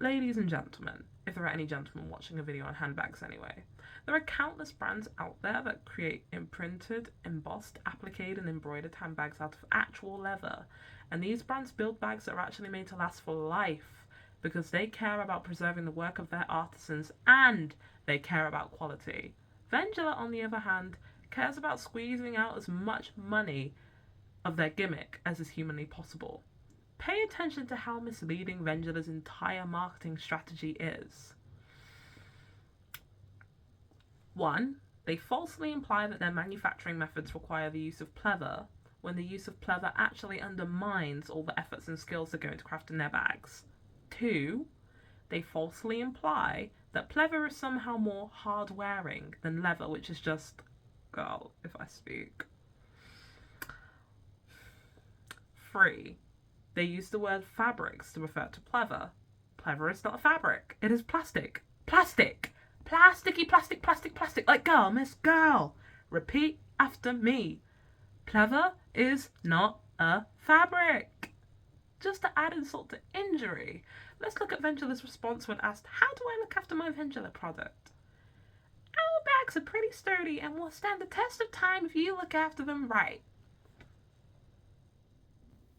Ladies and gentlemen, if there are any gentlemen watching a video on handbags anyway, there are countless brands out there that create imprinted, embossed, appliqued and embroidered handbags out of actual leather, and these brands build bags that are actually made to last for life because they care about preserving the work of their artisans and they care about quality. Vendula, on the other hand, cares about squeezing out as much money of their gimmick as is humanly possible. Pay attention to how misleading Vendula's entire marketing strategy is. 1. They falsely imply that their manufacturing methods require the use of pleather, when the use of pleather actually undermines all the efforts and skills that go into crafting their bags. 2. They falsely imply that pleather is somehow more hard-wearing than leather, which is just, girl, if I speak. 3. They use the word fabrics to refer to pleather. Pleather is not a fabric. It is plastic. Plastic! Plasticky plastic, plastic, plastic. Like, girl, miss, girl. Repeat after me. Pleather is not a fabric. Just to add insult to injury, let's look at Vendula's response when asked, how do I look after my Vendula product? Our bags are pretty sturdy and will stand the test of time if you look after them right.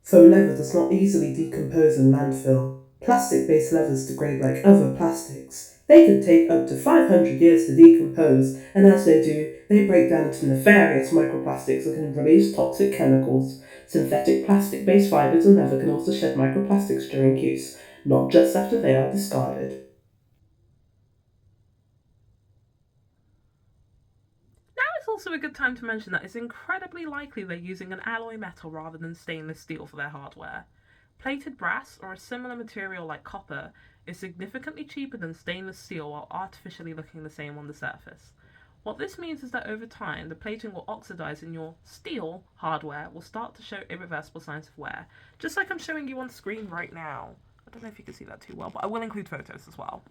Faux leather does not easily decompose in landfill. Plastic-based leathers degrade like other plastics. They could take up to 500 years to decompose, and as they do, they break down into nefarious microplastics that can release toxic chemicals. Synthetic plastic-based fibres and leather can also shed microplastics during use, not just after they are discarded. Also a good time to mention that it's incredibly likely they're using an alloy metal rather than stainless steel for their hardware. Plated brass or a similar material like copper is significantly cheaper than stainless steel while artificially looking the same on the surface. What this means is that over time, the plating will oxidize and your steel hardware will start to show irreversible signs of wear, just like I'm showing you on screen right now. I don't know if you can see that too well, but I will include photos as well.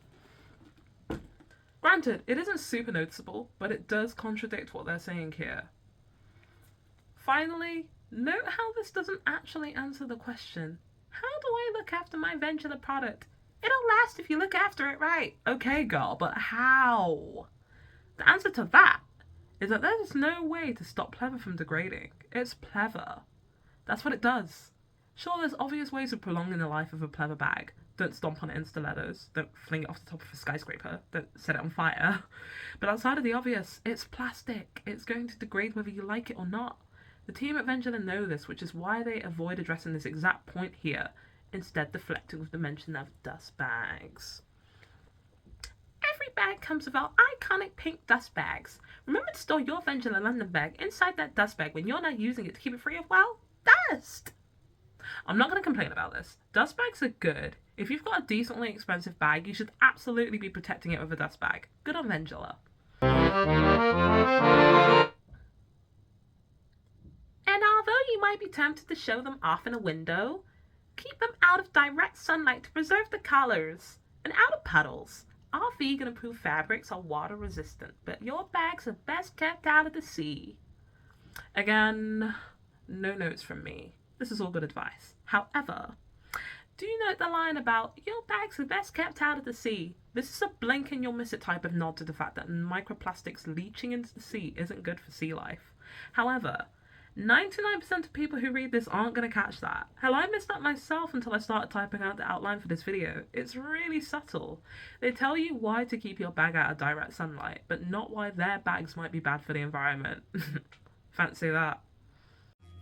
Granted, it isn't super noticeable, but it does contradict what they're saying here. Finally, note how this doesn't actually answer the question, how do I look after my Vendula product? It'll last if you look after it right. Okay, girl, but how? The answer to that is that there's no way to stop pleather from degrading. It's pleather. That's what it does. Sure, there's obvious ways of prolonging the life of a pleather bag. Don't stomp on it in stilettos. Don't fling it off the top of a skyscraper. Don't set it on fire. But outside of the obvious, it's plastic. It's going to degrade whether you like it or not. The team at Vendula know this, which is why they avoid addressing this exact point here, instead deflecting with the mention of dust bags. Every bag comes with our iconic pink dust bags. Remember to store your Vendula London bag inside that dust bag when you're not using it to keep it free of, well, dust. I'm not going to complain about this. Dust bags are good. If you've got a decently expensive bag, you should absolutely be protecting it with a dust bag. Good on Vendula. And although you might be tempted to show them off in a window, keep them out of direct sunlight to preserve the colours and out of puddles. Our vegan approved fabrics are water resistant, but your bags are best kept out of the sea. Again, no notes from me. This is all good advice. However, do note the line about your bags are best kept out of the sea. This is a blink and you'll miss it type of nod to the fact that microplastics leaching into the sea isn't good for sea life. However, 99% of people who read this aren't going to catch that. Hell, I missed that myself until I started typing out the outline for this video. It's really subtle. They tell you why to keep your bag out of direct sunlight, but not why their bags might be bad for the environment. Fancy that.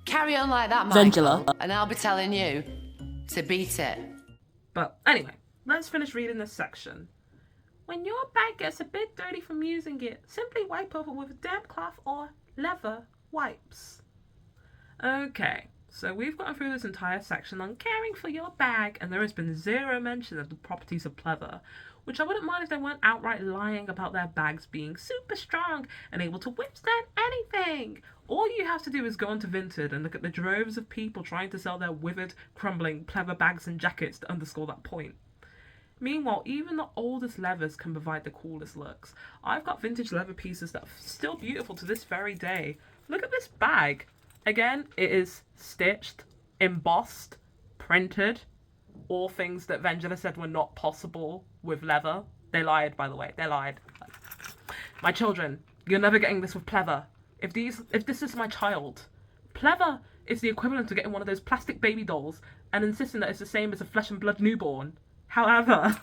Carry on like that, Michael, Vendula. and I'll be telling you to beat it. But anyway, let's finish reading this section. When your bag gets a bit dirty from using it, simply wipe over with a damp cloth or leather wipes. Okay, so we've gone through this entire section on caring for your bag, and there has been zero mention of the properties of pleather, which I wouldn't mind if they weren't outright lying about their bags being super strong and able to withstand anything. All you have to do is go onto Vinted and look at the droves of people trying to sell their withered, crumbling pleather bags and jackets to underscore that point. Meanwhile, even the oldest leathers can provide the coolest looks. I've got vintage leather pieces that are still beautiful to this very day. Look at this bag. Again, it is stitched, embossed, printed, all things that Vendula said were not possible with leather. They lied, by the way. They lied. My children, you're never getting this with pleather. If this is my child, pleather is the equivalent to getting one of those plastic baby dolls and insisting that it's the same as a flesh and blood newborn. However,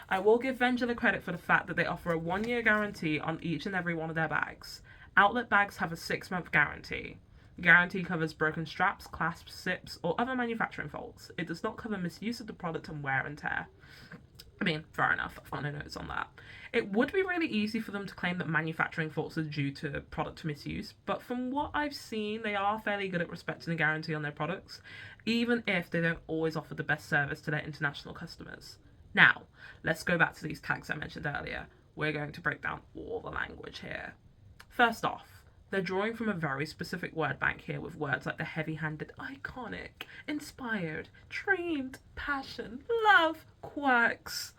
I will give Vendula credit for the fact that they offer a 1-year guarantee on each and every one of their bags. Outlet bags have a 6-month guarantee. The guarantee covers broken straps, clasps, zips, or other manufacturing faults. It does not cover misuse of the product and wear and tear. I mean, fair enough, I've got no notes on that. It would be really easy for them to claim that manufacturing faults are due to product misuse, but from what I've seen, they are fairly good at respecting the guarantee on their products, even if they don't always offer the best service to their international customers. Now, let's go back to these tags I mentioned earlier. We're going to break down all the language here. First off, they're drawing from a very specific word bank here with words like the heavy-handed, iconic, inspired, dreamed, passion, love, quirks.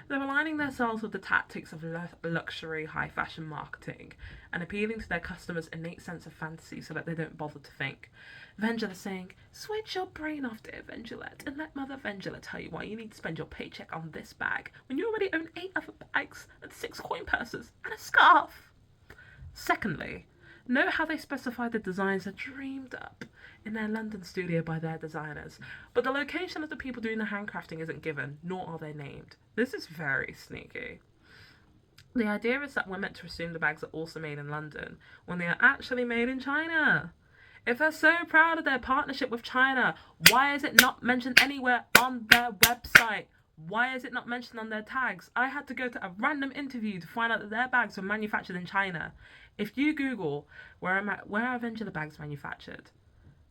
They're aligning themselves with the tactics of luxury, high-fashion marketing and appealing to their customers' innate sense of fantasy so that they don't bother to think. Vendula saying, switch your brain off, dear Vendulette, and let Mother Vendula tell you why you need to spend your paycheck on this bag when you already own 8 other bags and 6 coin purses and a scarf. Secondly, note how they specify the designs are dreamed up in their London studio by their designers, but the location of the people doing the handcrafting isn't given, nor are they named. This is very sneaky. The idea is that we're meant to assume the bags are also made in London, when they are actually made in China. If they're so proud of their partnership with China, why is it not mentioned anywhere on their website? Why is it not mentioned on their tags? I had to go to a random interview to find out that their bags were manufactured in China. If you Google, where are Vendula bags manufactured?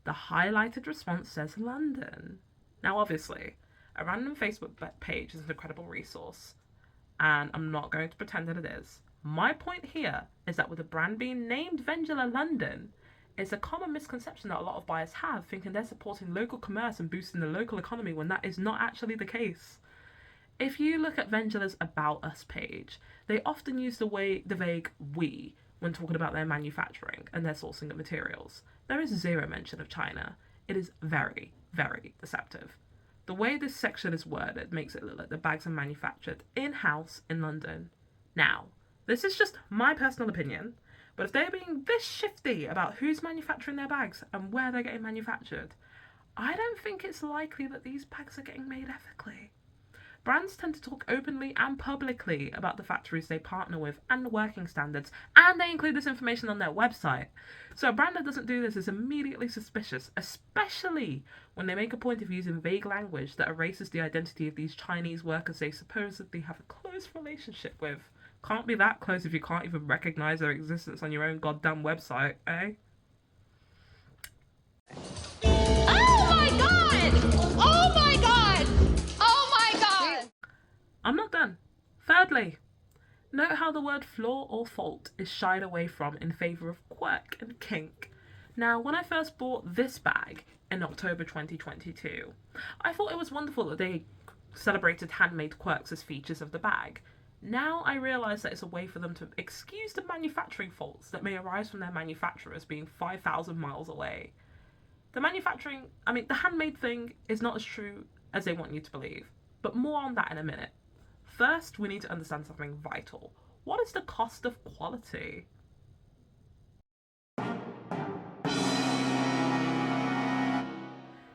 The highlighted response says London. Now, obviously, a random Facebook page is an incredible resource, and I'm not going to pretend that it is. My point here is that with the brand being named Vendula London, it's a common misconception that a lot of buyers have, thinking they're supporting local commerce and boosting the local economy when that is not actually the case. If you look at Vendula's About Us page, they often use the vague we when talking about their manufacturing and their sourcing of materials. There is zero mention of China. It is very, very deceptive. The way this section is worded makes it look like the bags are manufactured in-house in London. Now, this is just my personal opinion, but if they're being this shifty about who's manufacturing their bags and where they're getting manufactured, I don't think it's likely that these bags are getting made ethically. Brands tend to talk openly and publicly about the factories they partner with and the working standards, and they include this information on their website. So a brand that doesn't do this is immediately suspicious, especially when they make a point of using vague language that erases the identity of these Chinese workers they supposedly have a close relationship with. Can't be that close if you can't even recognize their existence on your own goddamn website, eh? Oh my god! Oh my god! Oh my god! I'm not done. Thirdly, note how the word flaw or fault is shied away from in favour of quirk and kink. Now, when I first bought this bag in October 2022, I thought it was wonderful that they celebrated handmade quirks as features of the bag. Now I realise that it's a way for them to excuse the manufacturing faults that may arise from their manufacturers being 5,000 miles away. The handmade thing is not as true as they want you to believe, but more on that in a minute. First, we need to understand something vital. What is the cost of quality?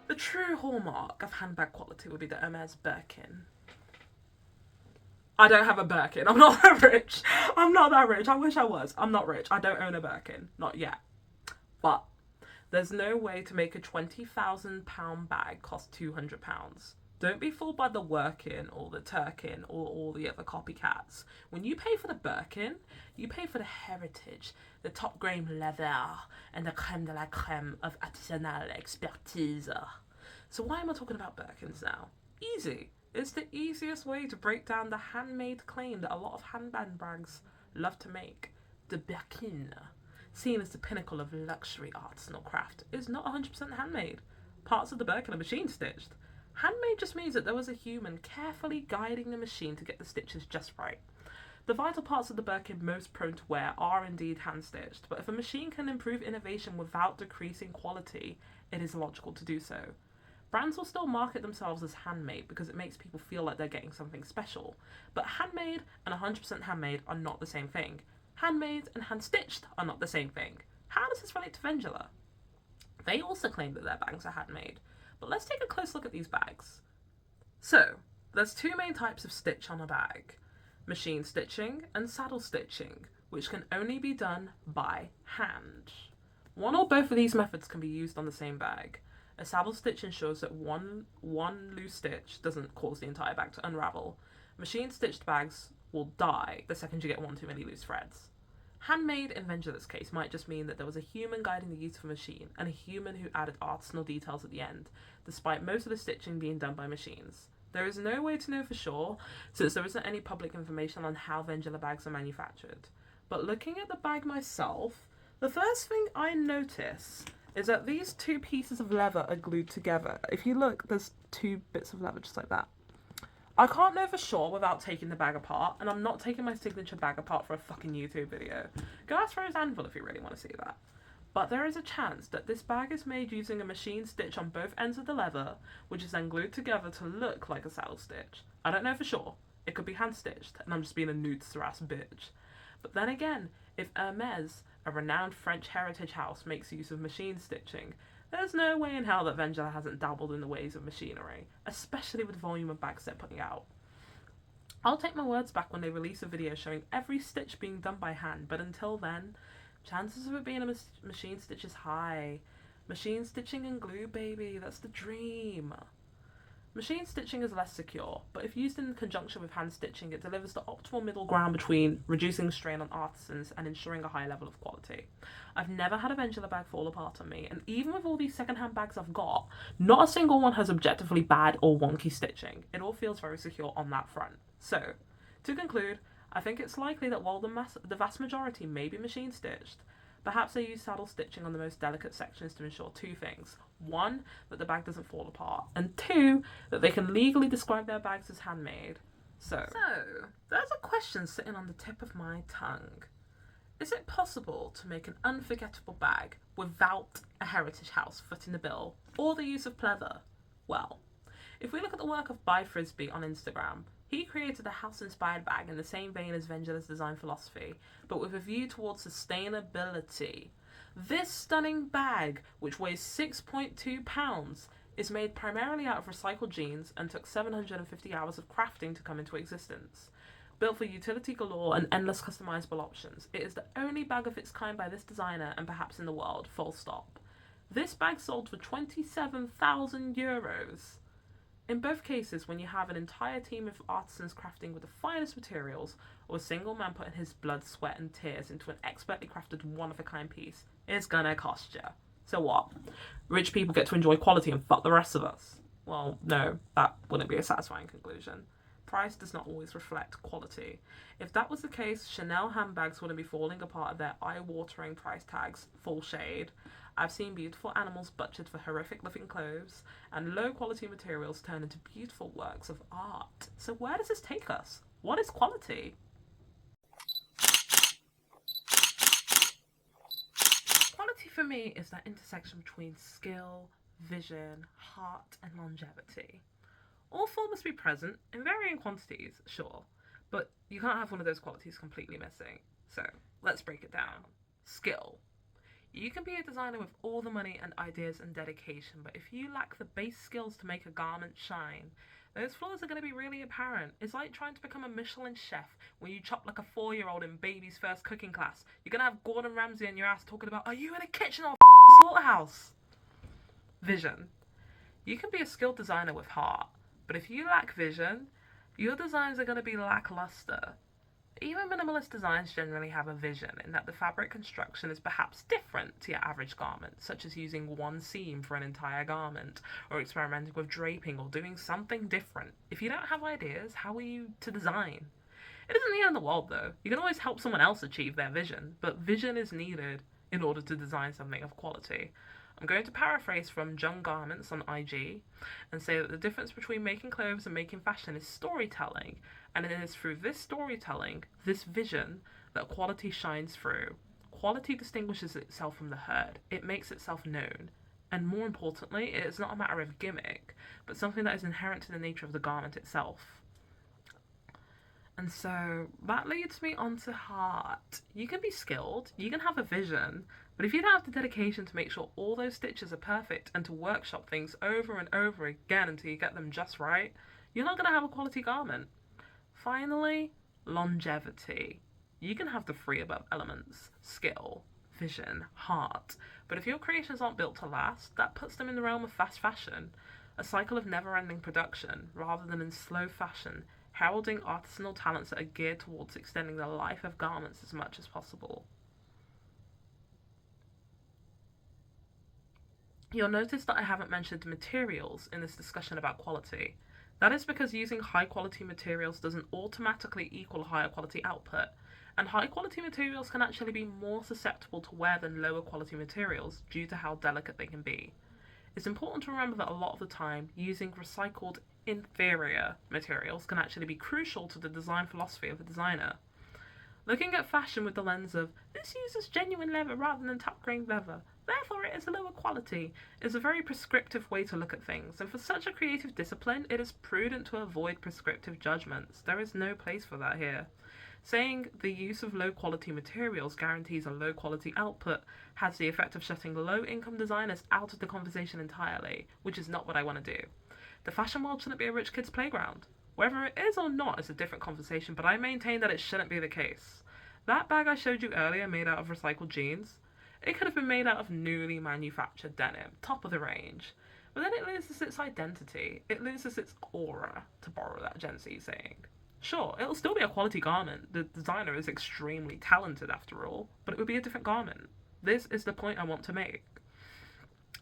The true hallmark of handbag quality would be the Hermes Birkin. I don't have a Birkin. I'm not that rich. I'm not that rich. I wish I was. I'm not rich. I don't own a Birkin. Not yet. But there's no way to make a £20,000 bag cost £200. Don't be fooled by the Workin or the Turkin or all the other copycats. When you pay for the Birkin, you pay for the heritage, the top grade leather, and the creme de la creme of artisanal expertise. So why am I talking about Birkins now? Easy. It's the easiest way to break down the handmade claim that a lot of handbag brands love to make. The Birkin, seen as the pinnacle of luxury artisanal craft, is not 100% handmade. Parts of the Birkin are machine stitched. Handmade just means that there was a human carefully guiding the machine to get the stitches just right. The vital parts of the Birkin most prone to wear are indeed hand stitched, but if a machine can improve innovation without decreasing quality, it is logical to do so. Brands will still market themselves as handmade because it makes people feel like they're getting something special. But handmade and 100% handmade are not the same thing. Handmade and hand-stitched are not the same thing. How does this relate to Vendula? They also claim that their bags are handmade. But let's take a close look at these bags. So, there's two main types of stitch on a bag. Machine stitching and saddle stitching, which can only be done by hand. One or both of these methods can be used on the same bag. A saddle stitch ensures that one loose stitch doesn't cause the entire bag to unravel. Machine stitched bags will die the second you get one too many loose threads. Handmade in Vendula's case might just mean that there was a human guiding the use of a machine and a human who added artisanal details at the end, despite most of the stitching being done by machines. There is no way to know for sure, since there isn't any public information on how Vendula bags are manufactured. But looking at the bag myself, the first thing I notice is that these two pieces of leather are glued together. If you look, there's two bits of leather just like that. I can't know for sure without taking the bag apart, and I'm not taking my signature bag apart for a fucking YouTube video. Go ask for his anvil if you really want to see that. But there is a chance that this bag is made using a machine stitch on both ends of the leather, which is then glued together to look like a saddle stitch. I don't know for sure. It could be hand stitched, and I'm just being a nudist-ass bitch. But then again, if Hermes, a renowned French heritage house, makes use of machine stitching, there's no way in hell that Vendula hasn't dabbled in the ways of machinery, especially with the volume of bags they're putting out. I'll take my words back when they release a video showing every stitch being done by hand, but until then, chances of it being a machine stitch is high. Machine stitching and glue, baby, that's the dream. Machine stitching is less secure, but if used in conjunction with hand stitching, it delivers the optimal middle ground between reducing strain on artisans and ensuring a high level of quality. I've never had a Vendula bag fall apart on me, and even with all these second-hand bags I've got, not a single one has objectively bad or wonky stitching. It all feels very secure on that front. So, to conclude, I think it's likely that while the vast majority may be machine stitched, perhaps they use saddle stitching on the most delicate sections to ensure two things. One, that the bag doesn't fall apart, and two, that they can legally describe their bags as handmade. So there's a question sitting on the tip of my tongue. Is it possible to make an unforgettable bag without a heritage house footing the bill, or the use of pleather? Well, if we look at the work of By Frisbee on Instagram, he created a house-inspired bag in the same vein as Vendula's design philosophy, but with a view towards sustainability. This stunning bag, which weighs 6.2 pounds, is made primarily out of recycled jeans and took 750 hours of crafting to come into existence. Built for utility galore and endless customizable options, it is the only bag of its kind by this designer and perhaps in the world, full stop. This bag sold for €27,000. In both cases, when you have an entire team of artisans crafting with the finest materials, or a single man putting his blood, sweat and tears into an expertly crafted one-of-a-kind piece, it's gonna cost you. So what? Rich people get to enjoy quality and fuck the rest of us? Well, no, that wouldn't be a satisfying conclusion. Price does not always reflect quality. If that was the case, Chanel handbags wouldn't be falling apart at their eye-watering price tags, full shade. I've seen beautiful animals butchered for horrific looking clothes, and low-quality materials turn into beautiful works of art. So where does this take us? What is quality? Quality for me is that intersection between skill, vision, heart, and longevity. All four must be present in varying quantities, sure, but you can't have one of those qualities completely missing. So let's break it down. Skill. You can be a designer with all the money and ideas and dedication, but if you lack the base skills to make a garment shine, those flaws are going to be really apparent. It's like trying to become a Michelin chef when you chop like a 4-year-old in baby's first cooking class. You're going to have Gordon Ramsay in your ass talking about, are you in a kitchen or slaughterhouse? Vision. You can be a skilled designer with heart, but if you lack vision, your designs are going to be lackluster. Even minimalist designs generally have a vision in that the fabric construction is perhaps different to your average garment, such as using one seam for an entire garment, or experimenting with draping or doing something different. If you don't have ideas, how are you to design? It isn't the end of the world though. You can always help someone else achieve their vision, but vision is needed in order to design something of quality. I'm going to paraphrase from Jung Garments on IG and say that the difference between making clothes and making fashion is storytelling, and it is through this storytelling, this vision, that quality shines through. Quality distinguishes itself from the herd. It makes itself known. And more importantly, it is not a matter of gimmick, but something that is inherent to the nature of the garment itself. And so that leads me on to heart. You can be skilled, you can have a vision, but if you don't have the dedication to make sure all those stitches are perfect and to workshop things over and over again until you get them just right, you're not going to have a quality garment. Finally, longevity. You can have the three above elements: skill, vision, heart, but if your creations aren't built to last, that puts them in the realm of fast fashion, a cycle of never-ending production, rather than in slow fashion, heralding artisanal talents that are geared towards extending the life of garments as much as possible. You'll notice that I haven't mentioned materials in this discussion about quality. That is because using high quality materials doesn't automatically equal higher quality output, and high quality materials can actually be more susceptible to wear than lower quality materials due to how delicate they can be. It's important to remember that a lot of the time, using recycled inferior materials can actually be crucial to the design philosophy of a designer. Looking at fashion with the lens of, this uses genuine leather rather than top-grain leather, therefore it is a lower quality, is a very prescriptive way to look at things, and for such a creative discipline, it is prudent to avoid prescriptive judgments. There is no place for that here. Saying the use of low-quality materials guarantees a low-quality output has the effect of shutting low-income designers out of the conversation entirely, which is not what I want to do. The fashion world shouldn't be a rich kid's playground. Whether it is or not is a different conversation, but I maintain that it shouldn't be the case. That bag I showed you earlier made out of recycled jeans, it could have been made out of newly manufactured denim, top of the range. But then it loses its identity. It loses its aura, to borrow that Gen Z saying. Sure, it'll still be a quality garment. The designer is extremely talented after all, but it would be a different garment. This is the point I want to make.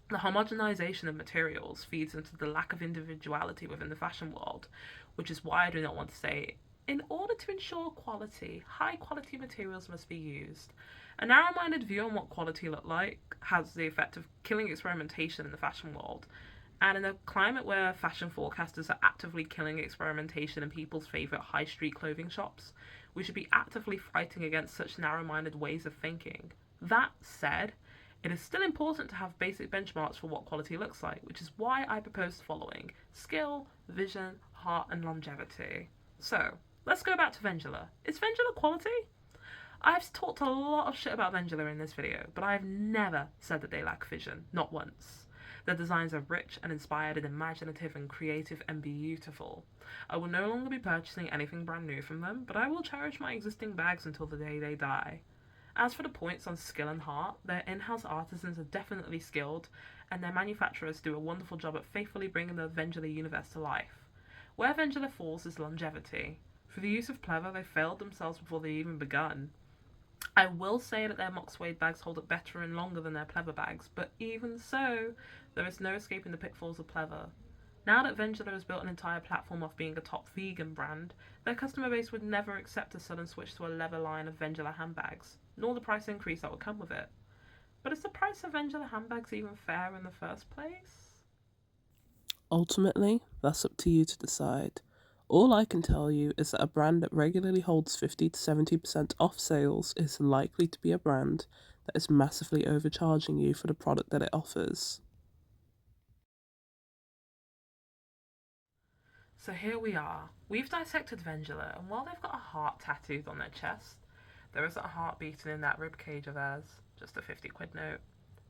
The homogenization of materials feeds into the lack of individuality within the fashion world, which is why I do not want to say, in order to ensure quality, high quality materials must be used. A narrow-minded view on what quality look like has the effect of killing experimentation in the fashion world. And in a climate where fashion forecasters are actively killing experimentation in people's favourite high street clothing shops, we should be actively fighting against such narrow-minded ways of thinking. That said, it is still important to have basic benchmarks for what quality looks like, which is why I propose the following: skill, vision, heart, and longevity. So, let's go back to Vendula. Is Vendula quality? I've talked a lot of shit about Vendula in this video, but I have never said that they lack vision, not once. Their designs are rich and inspired and imaginative and creative and beautiful. I will no longer be purchasing anything brand new from them, but I will cherish my existing bags until the day they die. As for the points on skill and heart, their in-house artisans are definitely skilled, and their manufacturers do a wonderful job at faithfully bringing the Vendula universe to life. Where Vendula falls is longevity. For the use of Pleather, they failed themselves before they even begun. I will say that their mock suede bags hold up better and longer than their Pleather bags, but even so, there is no escaping the pitfalls of Pleather. Now that Vendula has built an entire platform off being a top vegan brand, their customer base would never accept a sudden switch to a leather line of Vendula handbags, nor the price increase that would come with it. But is the price of Vendula handbags even fair in the first place? Ultimately, that's up to you to decide. All I can tell you is that a brand that regularly holds 50 to 70% off sales is likely to be a brand that is massively overcharging you for the product that it offers. So here we are. We've dissected Vendula, and while they've got a heart tattooed on their chest, there isn't a heart beating in that ribcage of theirs, just a 50 quid note.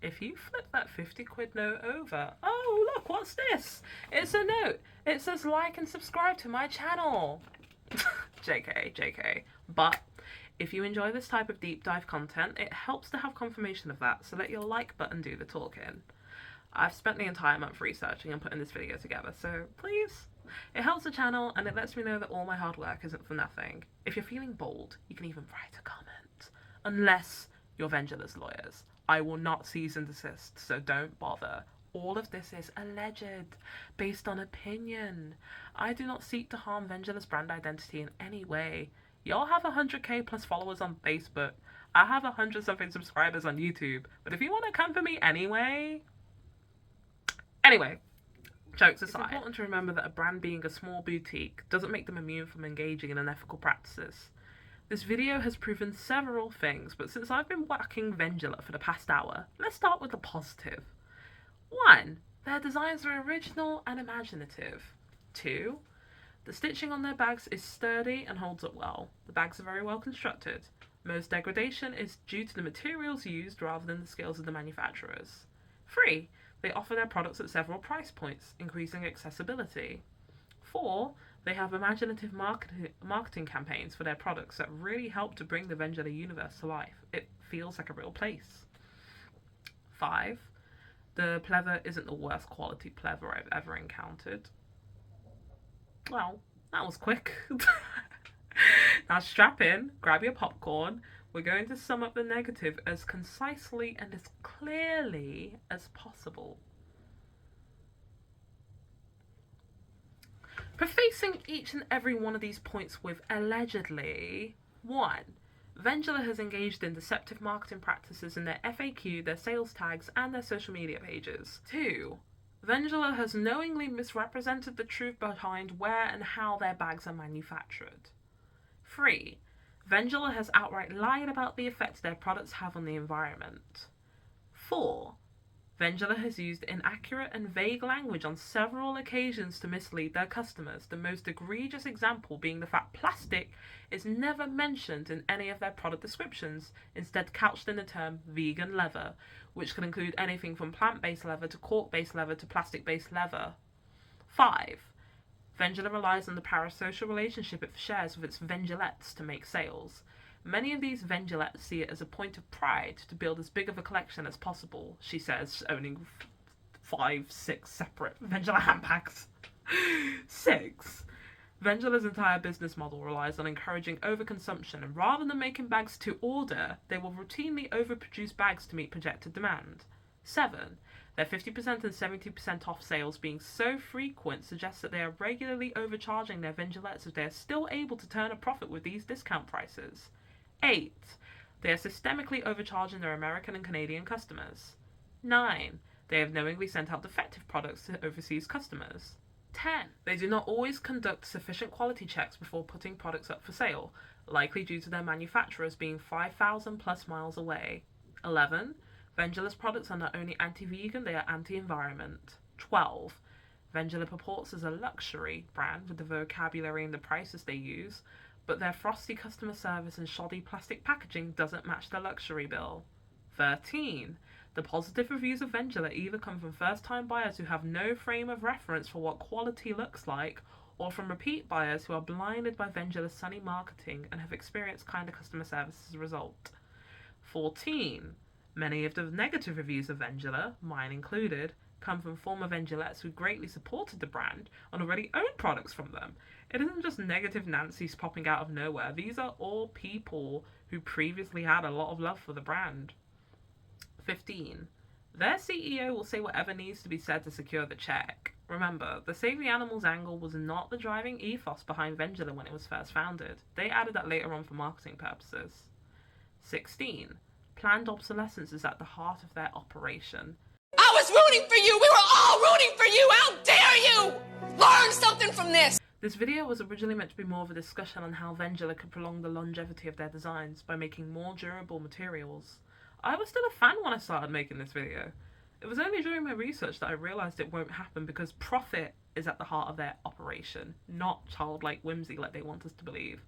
If you flip that 50 quid note over, oh look, what's this? It's a note. It says like and subscribe to my channel. JK. But if you enjoy this type of deep dive content, it helps to have confirmation of that, so let your like button do the talking. I've spent the entire month researching and putting this video together, so please. It helps the channel and it lets me know that all my hard work isn't for nothing. If you're feeling bold, you can even write a comment. Unless you're Vendula's lawyers. I will not cease and desist, so don't bother. All of this is alleged, based on opinion. I do not seek to harm Vendula's brand identity in any way. Y'all have 100k plus followers on Facebook. I have 100-something subscribers on YouTube. But if you want to come for me anyway... Anyway, jokes aside, it's important to remember that a brand being a small boutique doesn't make them immune from engaging in unethical practices. This video has proven several things, but since I've been whacking Vendula for the past hour, let's start with the positive. 1. Their designs are original and imaginative. 2. The stitching on their bags is sturdy and holds up well. The bags are very well constructed. Most degradation is due to the materials used rather than the skills of the manufacturers. 3. They offer their products at several price points, increasing accessibility. 4. They have imaginative marketing campaigns for their products that really help to bring the Vendula universe to life. It feels like a real place. 5. The pleather isn't the worst quality pleather I've ever encountered. Well, that was quick. Now strap in, grab your popcorn. We're going to sum up the negative as concisely and as clearly as possible. Prefacing each and every one of these points with allegedly. 1. Vendula has engaged in deceptive marketing practices in their FAQ, their sales tags, and their social media pages. 2. Vendula has knowingly misrepresented the truth behind where and how their bags are manufactured. 3. Vendula has outright lied about the effects their products have on the environment. 4. Vendula has used inaccurate and vague language on several occasions to mislead their customers, the most egregious example being the fact plastic is never mentioned in any of their product descriptions, instead couched in the term vegan leather, which can include anything from plant-based leather to cork-based leather to plastic-based leather. 5. Vendula relies on the parasocial relationship it shares with its Vendulettes to make sales. Many of these Vendulettes see it as a point of pride to build as big of a collection as possible, she says, owning 5, 6 separate Vendula handbags. 6. Vendula's entire business model relies on encouraging overconsumption, and rather than making bags to order, they will routinely overproduce bags to meet projected demand. 7. Their 50% and 70% off sales being so frequent suggests that they are regularly overcharging their Vendulettes as they are still able to turn a profit with these discount prices. 8. They are systemically overcharging their American and Canadian customers. 9. They have knowingly sent out defective products to overseas customers. 10. They do not always conduct sufficient quality checks before putting products up for sale, likely due to their manufacturers being 5,000 plus miles away. 11. Vendula's products are not only anti-vegan, they are anti-environment. 12. Vendula purports as a luxury brand with the vocabulary and the prices they use, but their frosty customer service and shoddy plastic packaging doesn't match the luxury bill. 13. The positive reviews of Vendula either come from first-time buyers who have no frame of reference for what quality looks like, or from repeat buyers who are blinded by Vendula's sunny marketing and have experienced kinder customer service as a result. 14. Many of the negative reviews of Vendula, mine included, come from former Vendulettes who greatly supported the brand and already own products from them. It isn't just negative Nancy's popping out of nowhere. These are all people who previously had a lot of love for the brand. 15. Their CEO will say whatever needs to be said to secure the check. Remember, the Save the Animals angle was not the driving ethos behind Vendula when it was first founded. They added that later on for marketing purposes. 16. Planned obsolescence is at the heart of their operation. I was rooting for you. We were all rooting for you. How dare you? Learn something from this. This video was originally meant to be more of a discussion on how Vendula could prolong the longevity of their designs by making more durable materials. I was still a fan when I started making this video. It was only during my research that I realised it won't happen because profit is at the heart of their operation, not childlike whimsy like they want us to believe.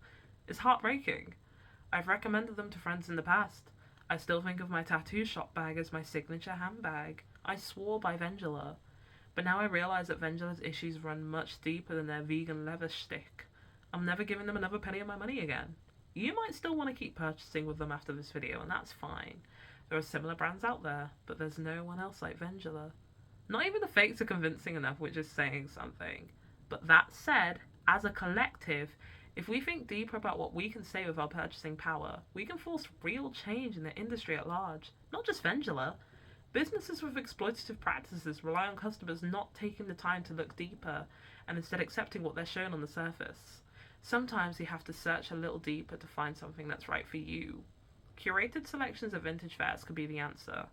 It's heartbreaking. I've recommended them to friends in the past. I still think of my tattoo shop bag as my signature handbag. I swore by Vendula. But now I realise that Vendula's issues run much deeper than their vegan leather shtick. I'm never giving them another penny of my money again. You might still want to keep purchasing with them after this video, and that's fine. There are similar brands out there, but there's no one else like Vendula. Not even the fakes are convincing enough, which is saying something. But that said, as a collective, if we think deeper about what we can say with our purchasing power, we can force real change in the industry at large. Not just Vendula. Businesses with exploitative practices rely on customers not taking the time to look deeper and instead accepting what they're shown on the surface. Sometimes you have to search a little deeper to find something that's right for you. Curated selections of vintage fairs could be the answer.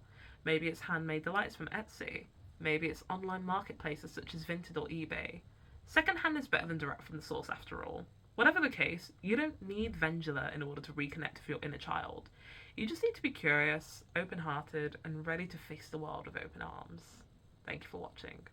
Maybe it's handmade delights from Etsy. Maybe it's online marketplaces such as Vinted or eBay. Secondhand is better than direct from the source after all. Whatever the case, you don't need Vendula in order to reconnect with your inner child. You just need to be curious, open-hearted, and ready to face the world with open arms. Thank you for watching.